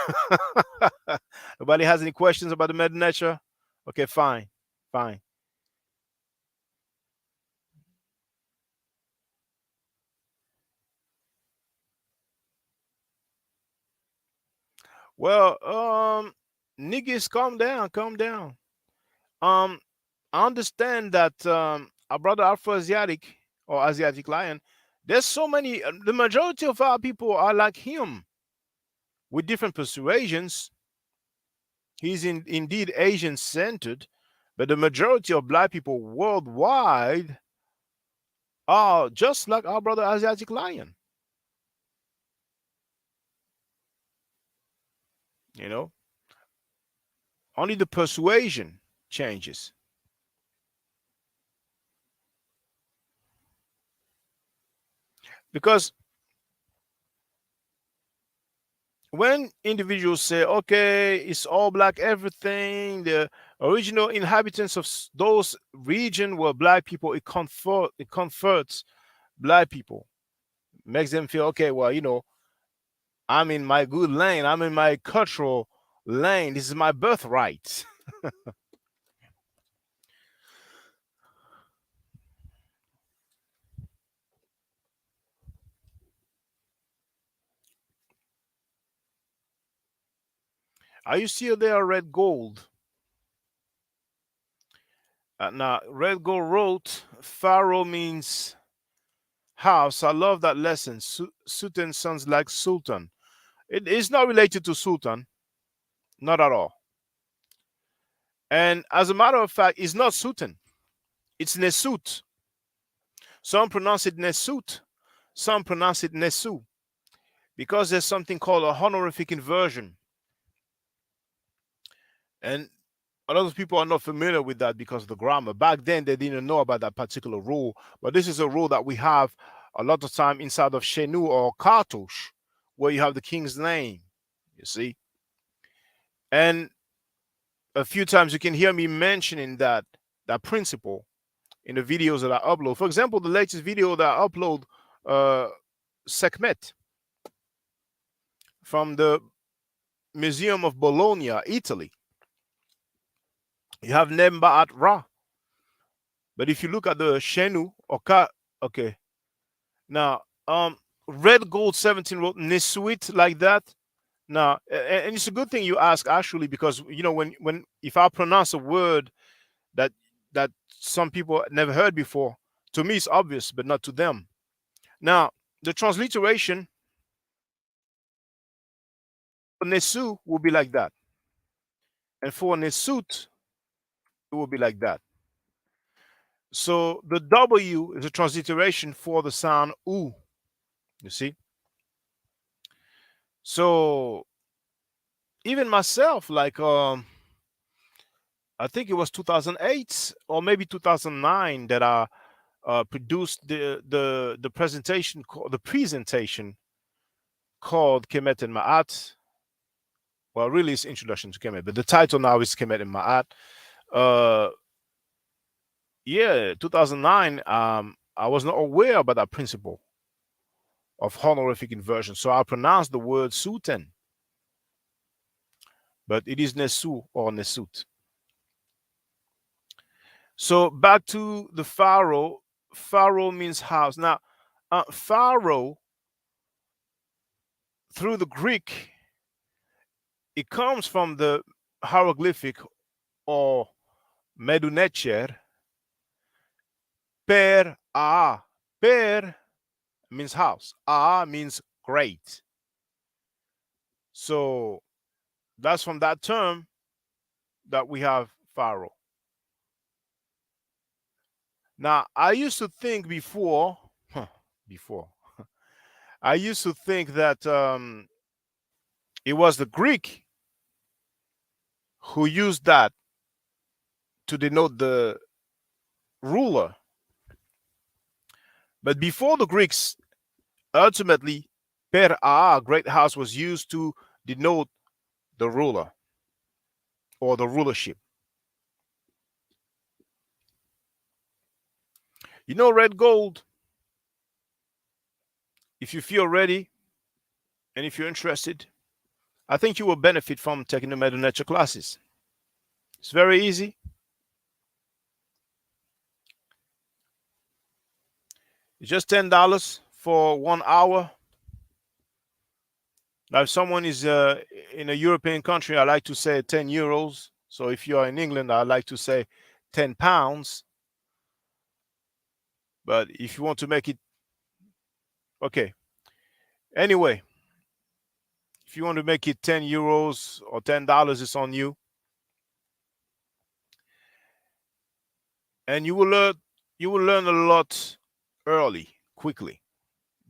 Nobody has any questions about the Meta Nature? Okay, fine, fine. Well, niggas, calm down, calm down. Um, I understand that our brother Afro Asiatic or Asiatic Lion, there's so many. The majority of our people are like him with different persuasions. He's indeed Asian centered, but the majority of black people worldwide are just like our brother Asiatic Lion. You know, only the persuasion changes. Because when individuals say, okay, it's all black everything, the original inhabitants of those regions were black people, it comforts black people, makes them feel, okay, well, I'm in my good lane, I'm in my cultural lane, this is my birthright. Are you still there, Red Gold? Now, Red Gold wrote, Pharaoh means house. I love that lesson. Sultan sounds like Sultan. It is not related to Sultan, not at all. And as a matter of fact, it's not Sultan, it's Nesut. Some pronounce it Nesut, some pronounce it Nesu, because there's something called a honorific inversion. And a lot of people are not familiar with that because of the grammar. Back then, they didn't know about that particular rule, but this is a rule that we have a lot of time inside of Shenu or Kartush, where you have the king's name, you see. And a few times you can hear me mentioning that principle in the videos that I upload. For example, the latest video that I upload, Sekhmet from the Museum of Bologna, Italy. You have Nemba at Ra. But if you look at the Shenu or okay. Now, Red Gold 17 wrote Nisuit like that. Now, and it's a good thing you ask actually, because when if I pronounce a word that that some people never heard before, to me it's obvious, but not to them. Now, the transliteration for Nesu will be like that, and for Nesut it will be like that. So the W is a transliteration for the sound U. You see. So even myself, like I think it was 2008 or maybe 2009 that I produced the presentation called Kemet and Ma'at. Well, really, it's Introduction to Kemet, but the title now is Kemet and Ma'at. Uh, yeah, 2009. I was not aware about that principle of honorific inversion, so I pronounced the word Suten, but it is Nesu or Nesut. So back to the Pharaoh. Pharaoh means house. Now, Pharaoh through the Greek, it comes from the hieroglyphic or Medunecher, per a. Per means house. A means great. So that's from that term that we have Pharaoh. Now, I used to think before, I used to think that it was the Greek who used that to denote the ruler. But before the Greeks, ultimately, per a, great house, was used to denote the ruler or the rulership. You know, red gold, if you feel ready and if you're interested, I think you will benefit from taking the Meta Nature classes. It's very easy. It's just $10 for 1 hour. Now, if someone is in a European country, I like to say 10 euros. So if you are in England, I like to say 10 pounds. But if you want to make it, okay. Anyway, if you want to make it 10 euros or $10, it's on you. And you will learn a lot early, quickly,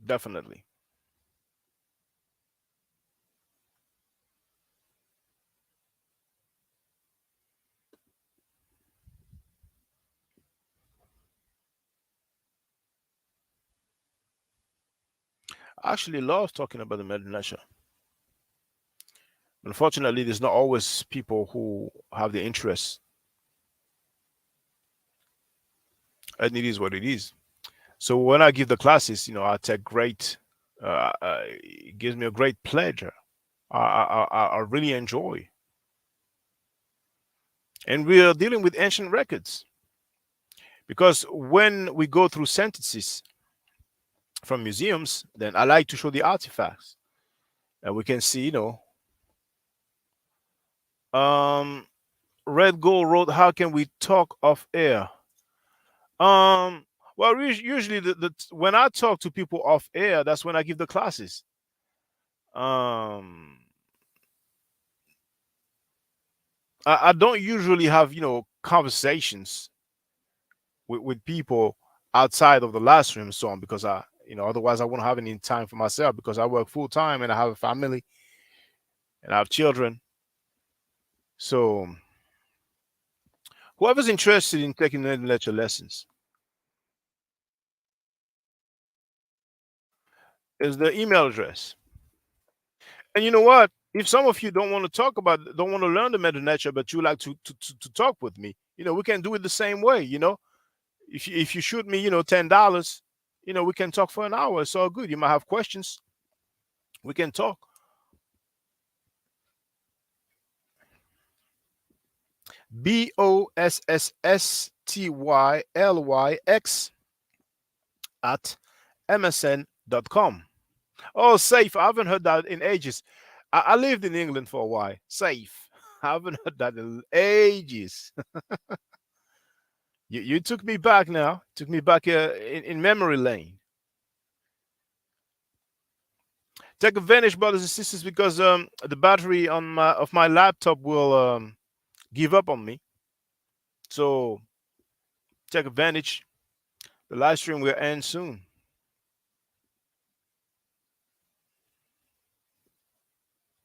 definitely. I actually love talking about the Melanesia. Unfortunately, there's not always people who have the interest, and it is what it is. So when I give the classes, I take great. It gives me a great pleasure. I really enjoy, and we are dealing with ancient records because when we go through sentences from museums, then I like to show the artifacts, and we can see, um, Red Gold wrote, "How can we talk off air?" Um, well, usually when I talk to people off air, that's when I give the classes. Um, I don't usually have conversations with people outside of the live stream and so on because otherwise I won't have any time for myself because I work full time and I have a family and I have children. So whoever's interested in taking the lecture lessons is the email address. And you know what? If some of you don't want to learn the meta nature, but you like to talk with me, we can do it the same way. If you shoot me, $10, we can talk for an hour. It's all good. You might have questions. We can talk. BOSSSTYLYX at MSN.com. Oh, safe. I haven't heard that in ages. I lived in England for a while. Safe. I haven't heard that in ages. You took me back now. Took me back in memory lane. Take advantage, brothers and sisters, because the battery of my laptop will give up on me. So take advantage. The live stream will end soon.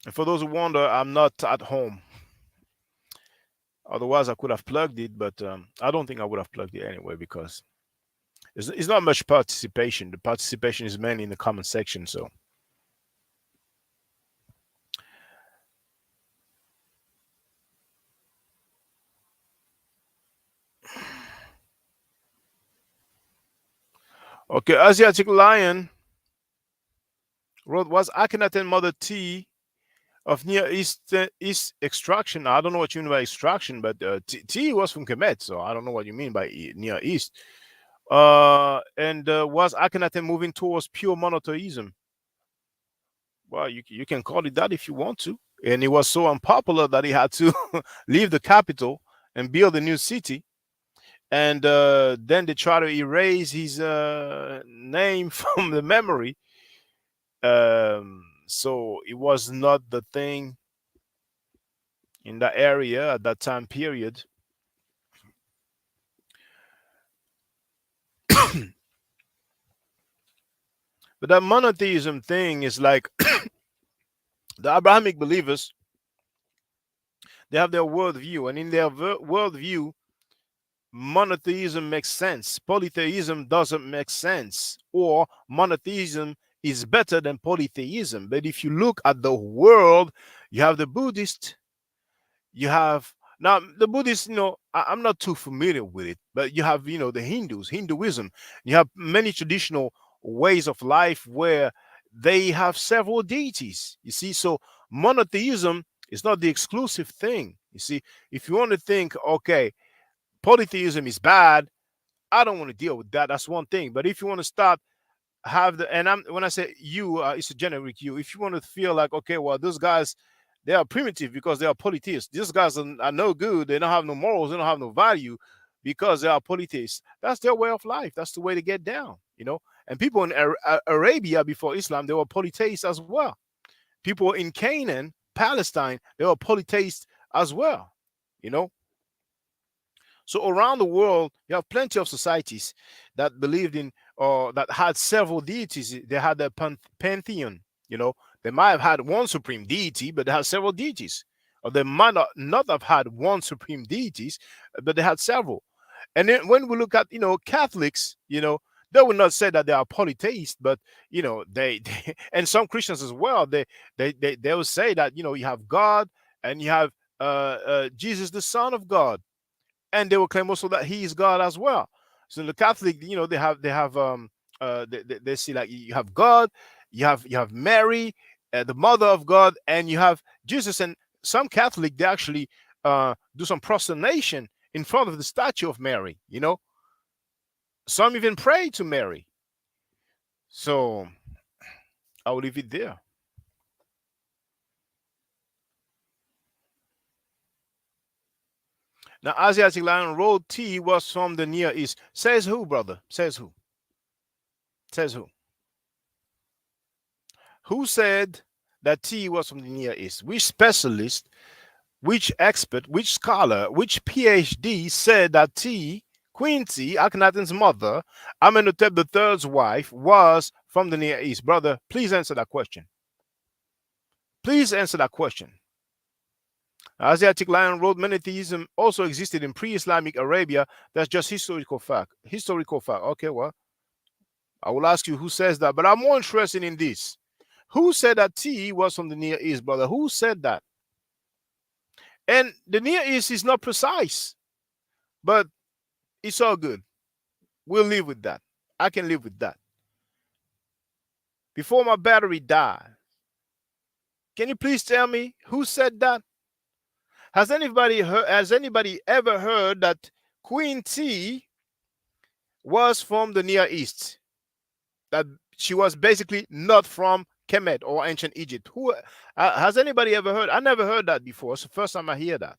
And for those who wonder, I'm not at home. Otherwise, I could have plugged it, but I don't think I would have plugged it anyway because it's not much participation. The participation is mainly in the comment section. So, okay, Asiatic Lion wrote, was Akhenaten Mother T of Near East East extraction? I don't know what you mean by extraction, but T was from Kemet, so I don't know what you mean by Near East. And was Akhenaten moving towards pure monotheism? Well, you can call it that if you want to. And it was so unpopular that he had to leave the capital and build a new city. And then they try to erase his name from the memory. So it was not the thing in that area at that time period. But that monotheism thing is like the Abrahamic believers, they have their worldview, and in their worldview, monotheism makes sense. Polytheism doesn't make sense, or monotheism is better than polytheism. But if you look at the world, you have the Buddhist, you have now the Buddhists, I'm not too familiar with it, but you have, the Hinduism. You have many traditional ways of life where they have several deities. You see, so monotheism is not the exclusive thing. You see, if you want to think, okay, polytheism is bad, I don't want to deal with that. That's one thing. But if you want to start have the and I'm when I say you, it's a generic you. If you want to feel like, okay, well, those guys, they are primitive because they are polytheists. These guys are no good. They don't have no morals. They don't have no value because they are polytheists. That's their way of life. That's the way to get down. And people in Arabia before Islam, they were polytheists as well. People in Canaan, Palestine, they were polytheists as well. You know, so around the world, you have plenty of societies that believed in or that had several deities. They had a pantheon. They might have had one supreme deity, but they had several deities. Or they might not have had one supreme deities, but they had several. And then when we look at Catholics, they will not say that they are polytheists, but they and some Christians as well. They will say that you have God and you have Jesus, the Son of God, and they will claim also that he is God as well. So the Catholic, they see like you have God, you have Mary, the Mother of God, and you have Jesus. And some Catholic, they actually do some prosternation in front of the statue of Mary. Some even pray to Mary. So I will leave it there. Now, Asiatic Lion Road T was from the Near East. Says who, brother? Says who? Says who? Who said that T was from the Near East? Which specialist, which expert, which scholar, which PhD said that Queen T, Akhenaten's mother, Amenhotep III's wife, was from the Near East? Brother, please answer that question. Please answer that question. Asiatic Lion wrote monotheism also existed in pre-Islamic Arabia. That's just historical fact. Historical fact. Okay, well, I will ask you who says that, but I'm more interested in this. Who said that T was from the Near East, brother? Who said that? And the Near East is not precise, but it's all good. We'll live with that. I can live with that. Before my battery dies, can you please tell me who said that? Has anybody ever heard that Queen T was from the Near East? That she was basically not from Kemet or ancient Egypt. Who has anybody ever heard? I never heard that before. It's the first time I hear that.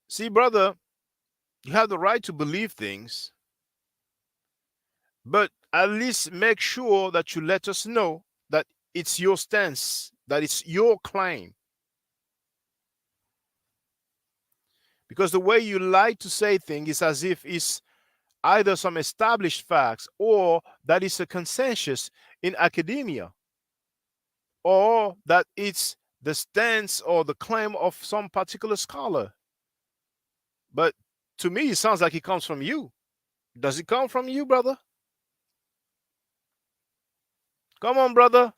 See, brother, you have the right to believe things, but at least make sure that you let us know that it's your stance, that it's your claim. Because the way you like to say things is as if it's either some established facts or that is a consensus in academia, or that it's the stance or the claim of some particular scholar. But to me, it sounds like it comes from you. Does it come from you, brother? Come on, brother.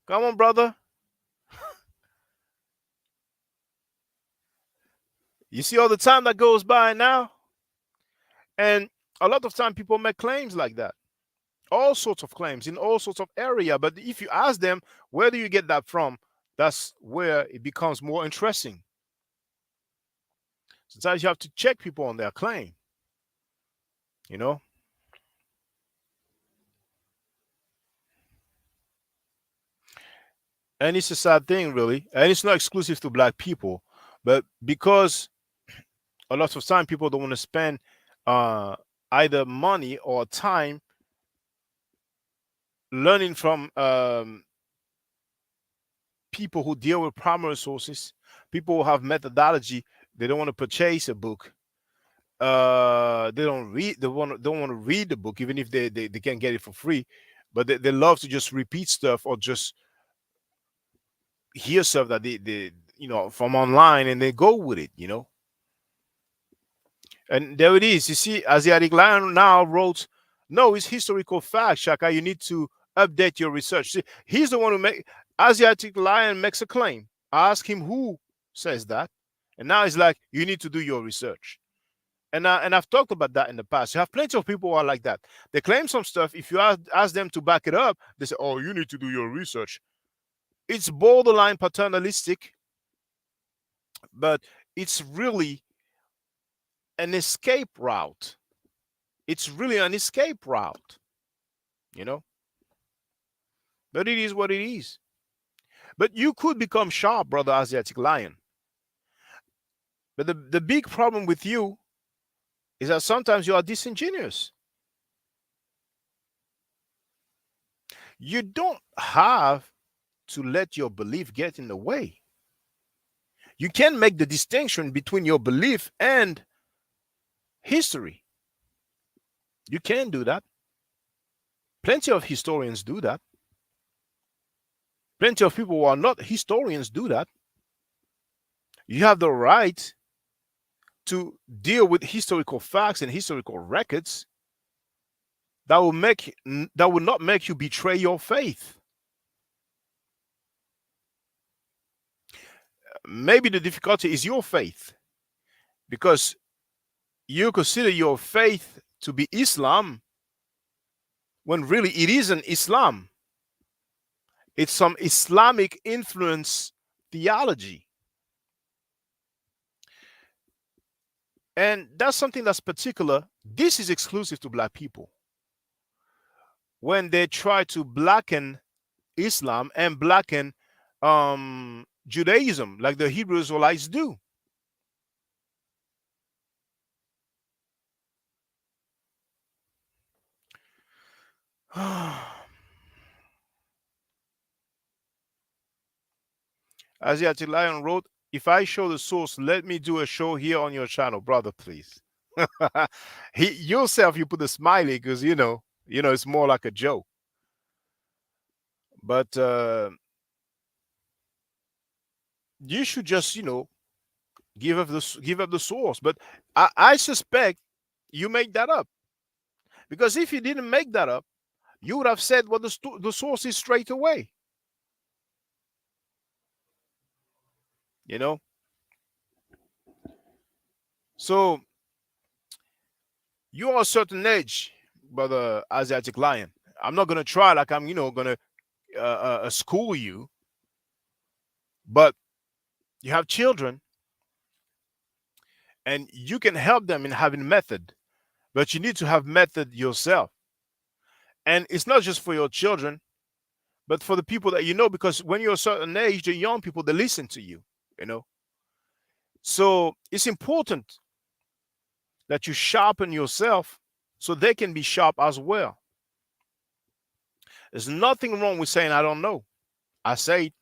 Come on, brother. You see all the time that goes by now? And a lot of time people make claims like that. All sorts of claims in all sorts of area. But if you ask them, where do you get that from? That's where it becomes more interesting. Sometimes you have to check people on their claim, you know? And it's a sad thing, really. And it's not exclusive to black people. But because a lot of time people don't want to spend uh, either money or time learning from people who deal with primary sources, people who have methodology, they don't want to purchase a book. They don't read. Don't want to read the book, even if they can get it for free. But they love to just repeat stuff or just hear stuff that they from online and they go with it. And there it is. You see, Asiatic Lion now wrote, "No, it's historical fact, Shaka. You need to update your research." See, he's the one who make Asiatic Lion makes a claim. Ask him who says that, and now he's like, "You need to do your research." And I've talked about that in the past. You have plenty of people who are like that. They claim some stuff. If you ask them to back it up, they say, "Oh, you need to do your research." It's borderline paternalistic, but it's really an escape route. It's really an escape route, you know. But it is what it is. But you could become sharp, brother Asiatic Lion. But the big problem with you is that sometimes you are disingenuous. You don't have to let your belief get in the way. You can make the distinction between your belief and history. You can do that. Plenty of historians do that. Plenty of people who are not historians do that. You have the right to deal with historical facts and historical records that will not make you betray your faith. Maybe the difficulty is your faith because you consider your faith to be Islam when really it isn't Islam. It's some Islamic influence theology. And that's something that's particular. This is exclusive to black people. When they try to blacken Islam and blacken Judaism, like the Hebrew Israelites do. Asiatic Lion wrote, "If I show the source, let me do a show here on your channel, brother, please." He yourself, you put a smiley because it's more like a joke. But you should just give up the source. But I suspect you make that up, because if you didn't make that up, you would have said what the source is straight away. You know. So you are a certain age, brother Asiatic Lion. I'm not gonna try like I'm gonna school you, but you have children, and you can help them in having method, but you need to have method yourself. And it's not just for your children, but for the people that you know, because when you're a certain age, the young people, they listen to you, you know. So it's important that you sharpen yourself so they can be sharp as well. There's nothing wrong with saying I don't know. I say it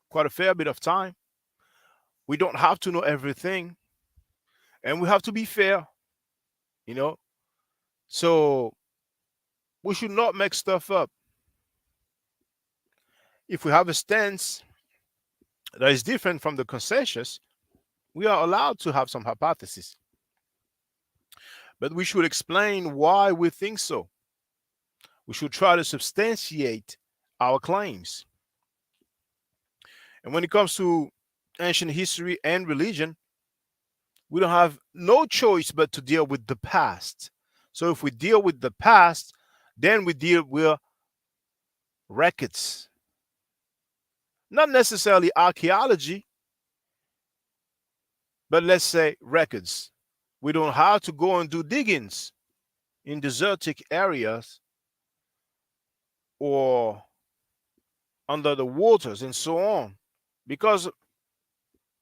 quite a fair bit of time. We don't have to know everything, and we have to be fair, you know. So we should not make stuff up. If we have a stance that is different from the consensus, we are allowed to have some hypotheses. But we should explain why we think so. We should try to substantiate our claims. And when it comes to ancient history and religion, we don't have no choice but to deal with the past. So if we deal with the past, then we deal with records. Not necessarily archaeology, but let's say records. We don't have to go and do diggings in desertic areas or under the waters and so on, because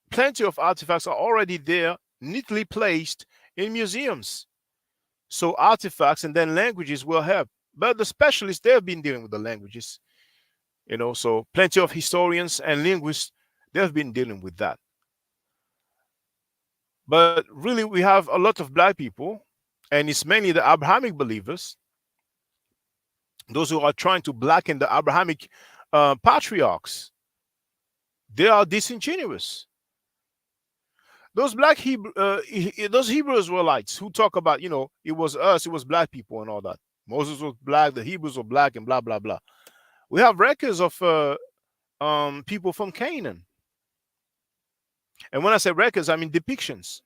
plenty of artifacts are already there, neatly placed in museums. So artifacts and then languages will help. But the specialists, they've been dealing with the languages, so plenty of historians and linguists, they've been dealing with that. But really, we have a lot of black people, and it's mainly the Abrahamic believers, those who are trying to blacken the Abrahamic patriarchs. They are disingenuous. Those those Hebrew Israelites who talk about, it was us, it was black people and all that. Moses was black, the Hebrews were black, and blah blah blah. We have records of people from Canaan, and when I say records, I mean depictions,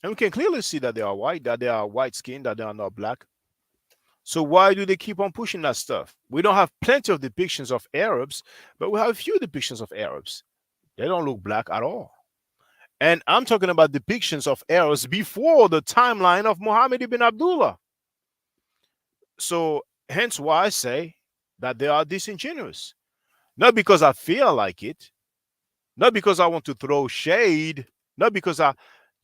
and we can clearly see that they are white, that they are white skinned, that they are not black. So why do they keep on pushing that stuff? We don't have plenty of depictions of Arabs, but we have a few depictions of Arabs. They don't look black at all. And I'm talking about depictions of Arabs before the timeline of Muhammad ibn Abdullah. So hence why I say that they are disingenuous. Not because I feel like it, not because I want to throw shade, not because I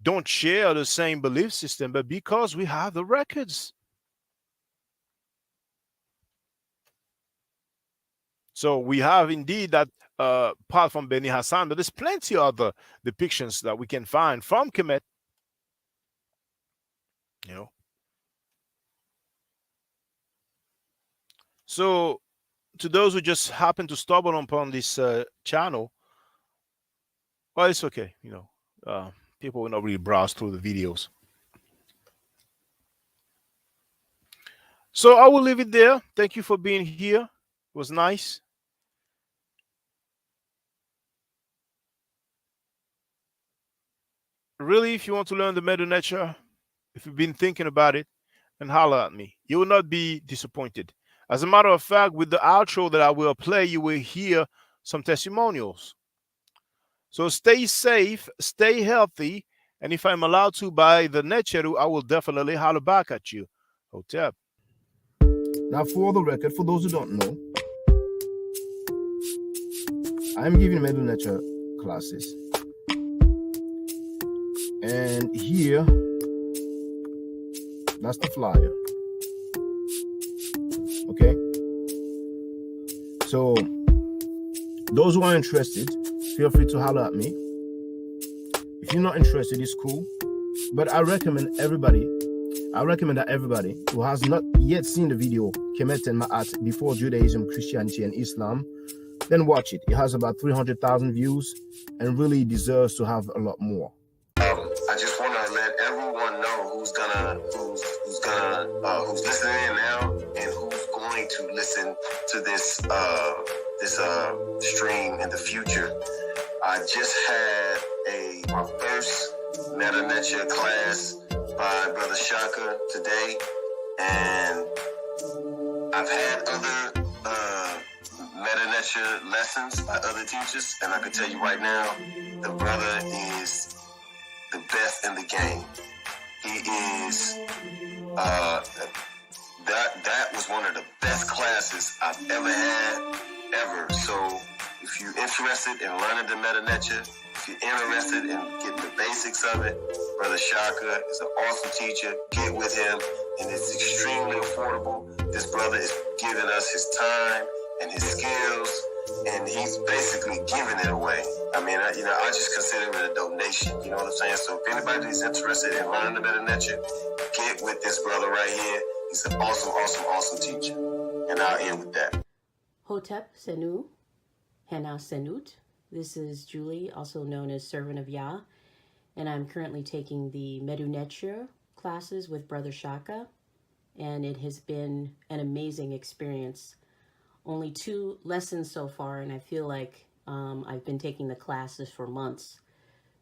don't share the same belief system, but because we have the records. So we have indeed that part from Beni Hassan, but there's plenty of other depictions that we can find from Kemet. So to those who just happen to stumble upon this channel, well, it's okay. People will not really browse through the videos. So I will leave it there. Thank you for being here. It was nice. Really, if you want to learn the meta nature, if you've been thinking about it, then holler at me. You will not be disappointed. As a matter of fact, with the outro that I will play, you will hear some testimonials. So stay safe, stay healthy, and if I'm allowed to by the Necheru, I will definitely holler back at you. Hotep. Now, for the record, for those who don't know, I'm giving Middle Nature classes. And here, that's the flyer. Okay? So, those who are interested, feel free to holler at me. If you're not interested, it's cool. But I recommend that everybody who has not yet seen the video, Kemet and Ma'at, Before Judaism, Christianity, and Islam, then watch it. It has about 300,000 views and really deserves to have a lot more. I just want to let everyone know who's listening in now and who's going to listen to this stream in the future. I just had my first Meta Nature class by Brother Shaka today, and I've had other Meta Nature lessons by other teachers, and I can tell you right now, the brother is the best in the game. He is that was one of the best classes I've ever had, ever. So if you're interested in learning the Meta Nature, if you're interested in getting the basics of it, Brother Shaka is an awesome teacher. Get with him, and it's extremely affordable. This brother is giving us his time and his skills, and he's basically giving it away. I mean, I just consider it a donation. You know what I'm saying? So if anybody is interested in learning the Meta Nature, get with this brother right here. He's an awesome, awesome, awesome teacher. And I'll end with that. Hotep Senu, Hena Senut. This is Julie, also known as Servant of Yah, and I'm currently taking the Medunetcher classes with Brother Shaka, and it has been an amazing experience. Only 2 lessons so far, and I feel like I've been taking the classes for months,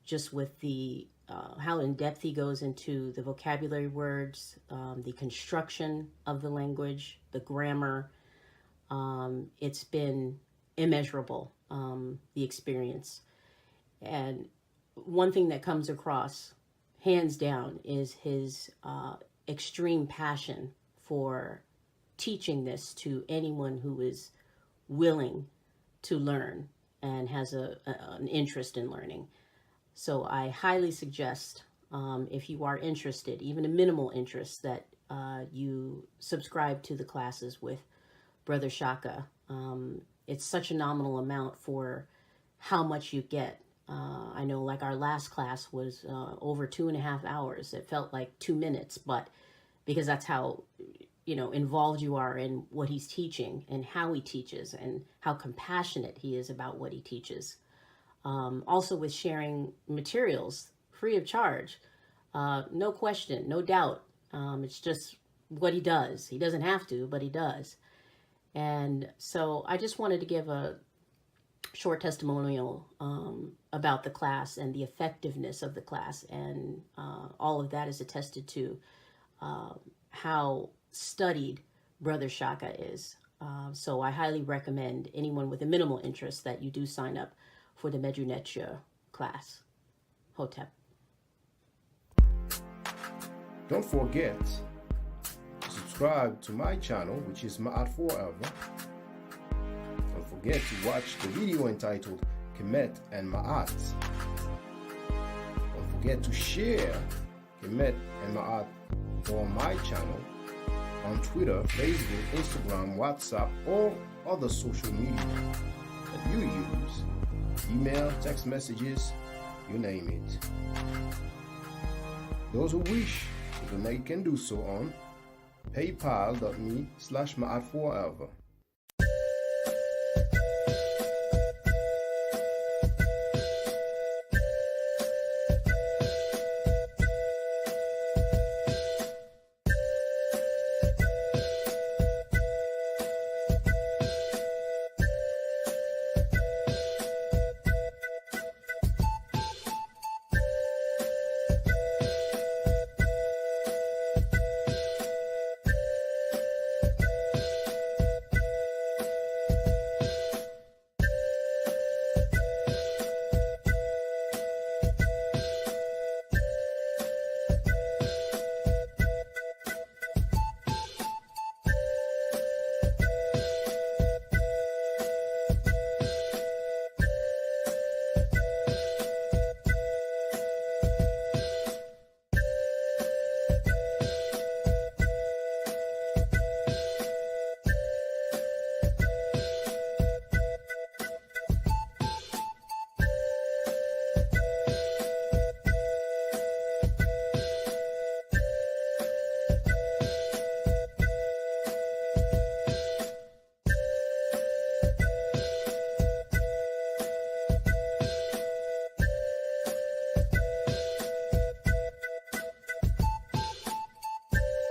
just with the how in depth he goes into the vocabulary words, the construction of the language, the grammar. It's been immeasurable, the experience. And one thing that comes across, hands down, is his extreme passion for teaching this to anyone who is willing to learn and has an interest in learning. So I highly suggest, if you are interested, even a minimal interest, that you subscribe to the classes with Brother Shaka. It's such a nominal amount for how much you get. I know, like, our last class was over 2.5 hours. It felt like 2 minutes, but because that's how, involved you are in what he's teaching and how he teaches and how compassionate he is about what he teaches. Also with sharing materials free of charge, no question, no doubt. It's just what he does. He doesn't have to, but he does. And so I just wanted to give a short testimonial about the class and the effectiveness of the class, and all of that is attested to how studied Brother Shaka is. So I highly recommend anyone with a minimal interest that you do sign up for the Medunetcher class. Hotep. Don't forget to subscribe to my channel, which is Ma'at Forever. Don't forget to watch the video entitled Kemet and Ma'at. Don't forget to share Kemet and Ma'at on my channel on Twitter, Facebook, Instagram, WhatsApp, or other social media that you use. Email, text messages, you name it. Those who wish to donate can do so on paypal.me/ma'atforever.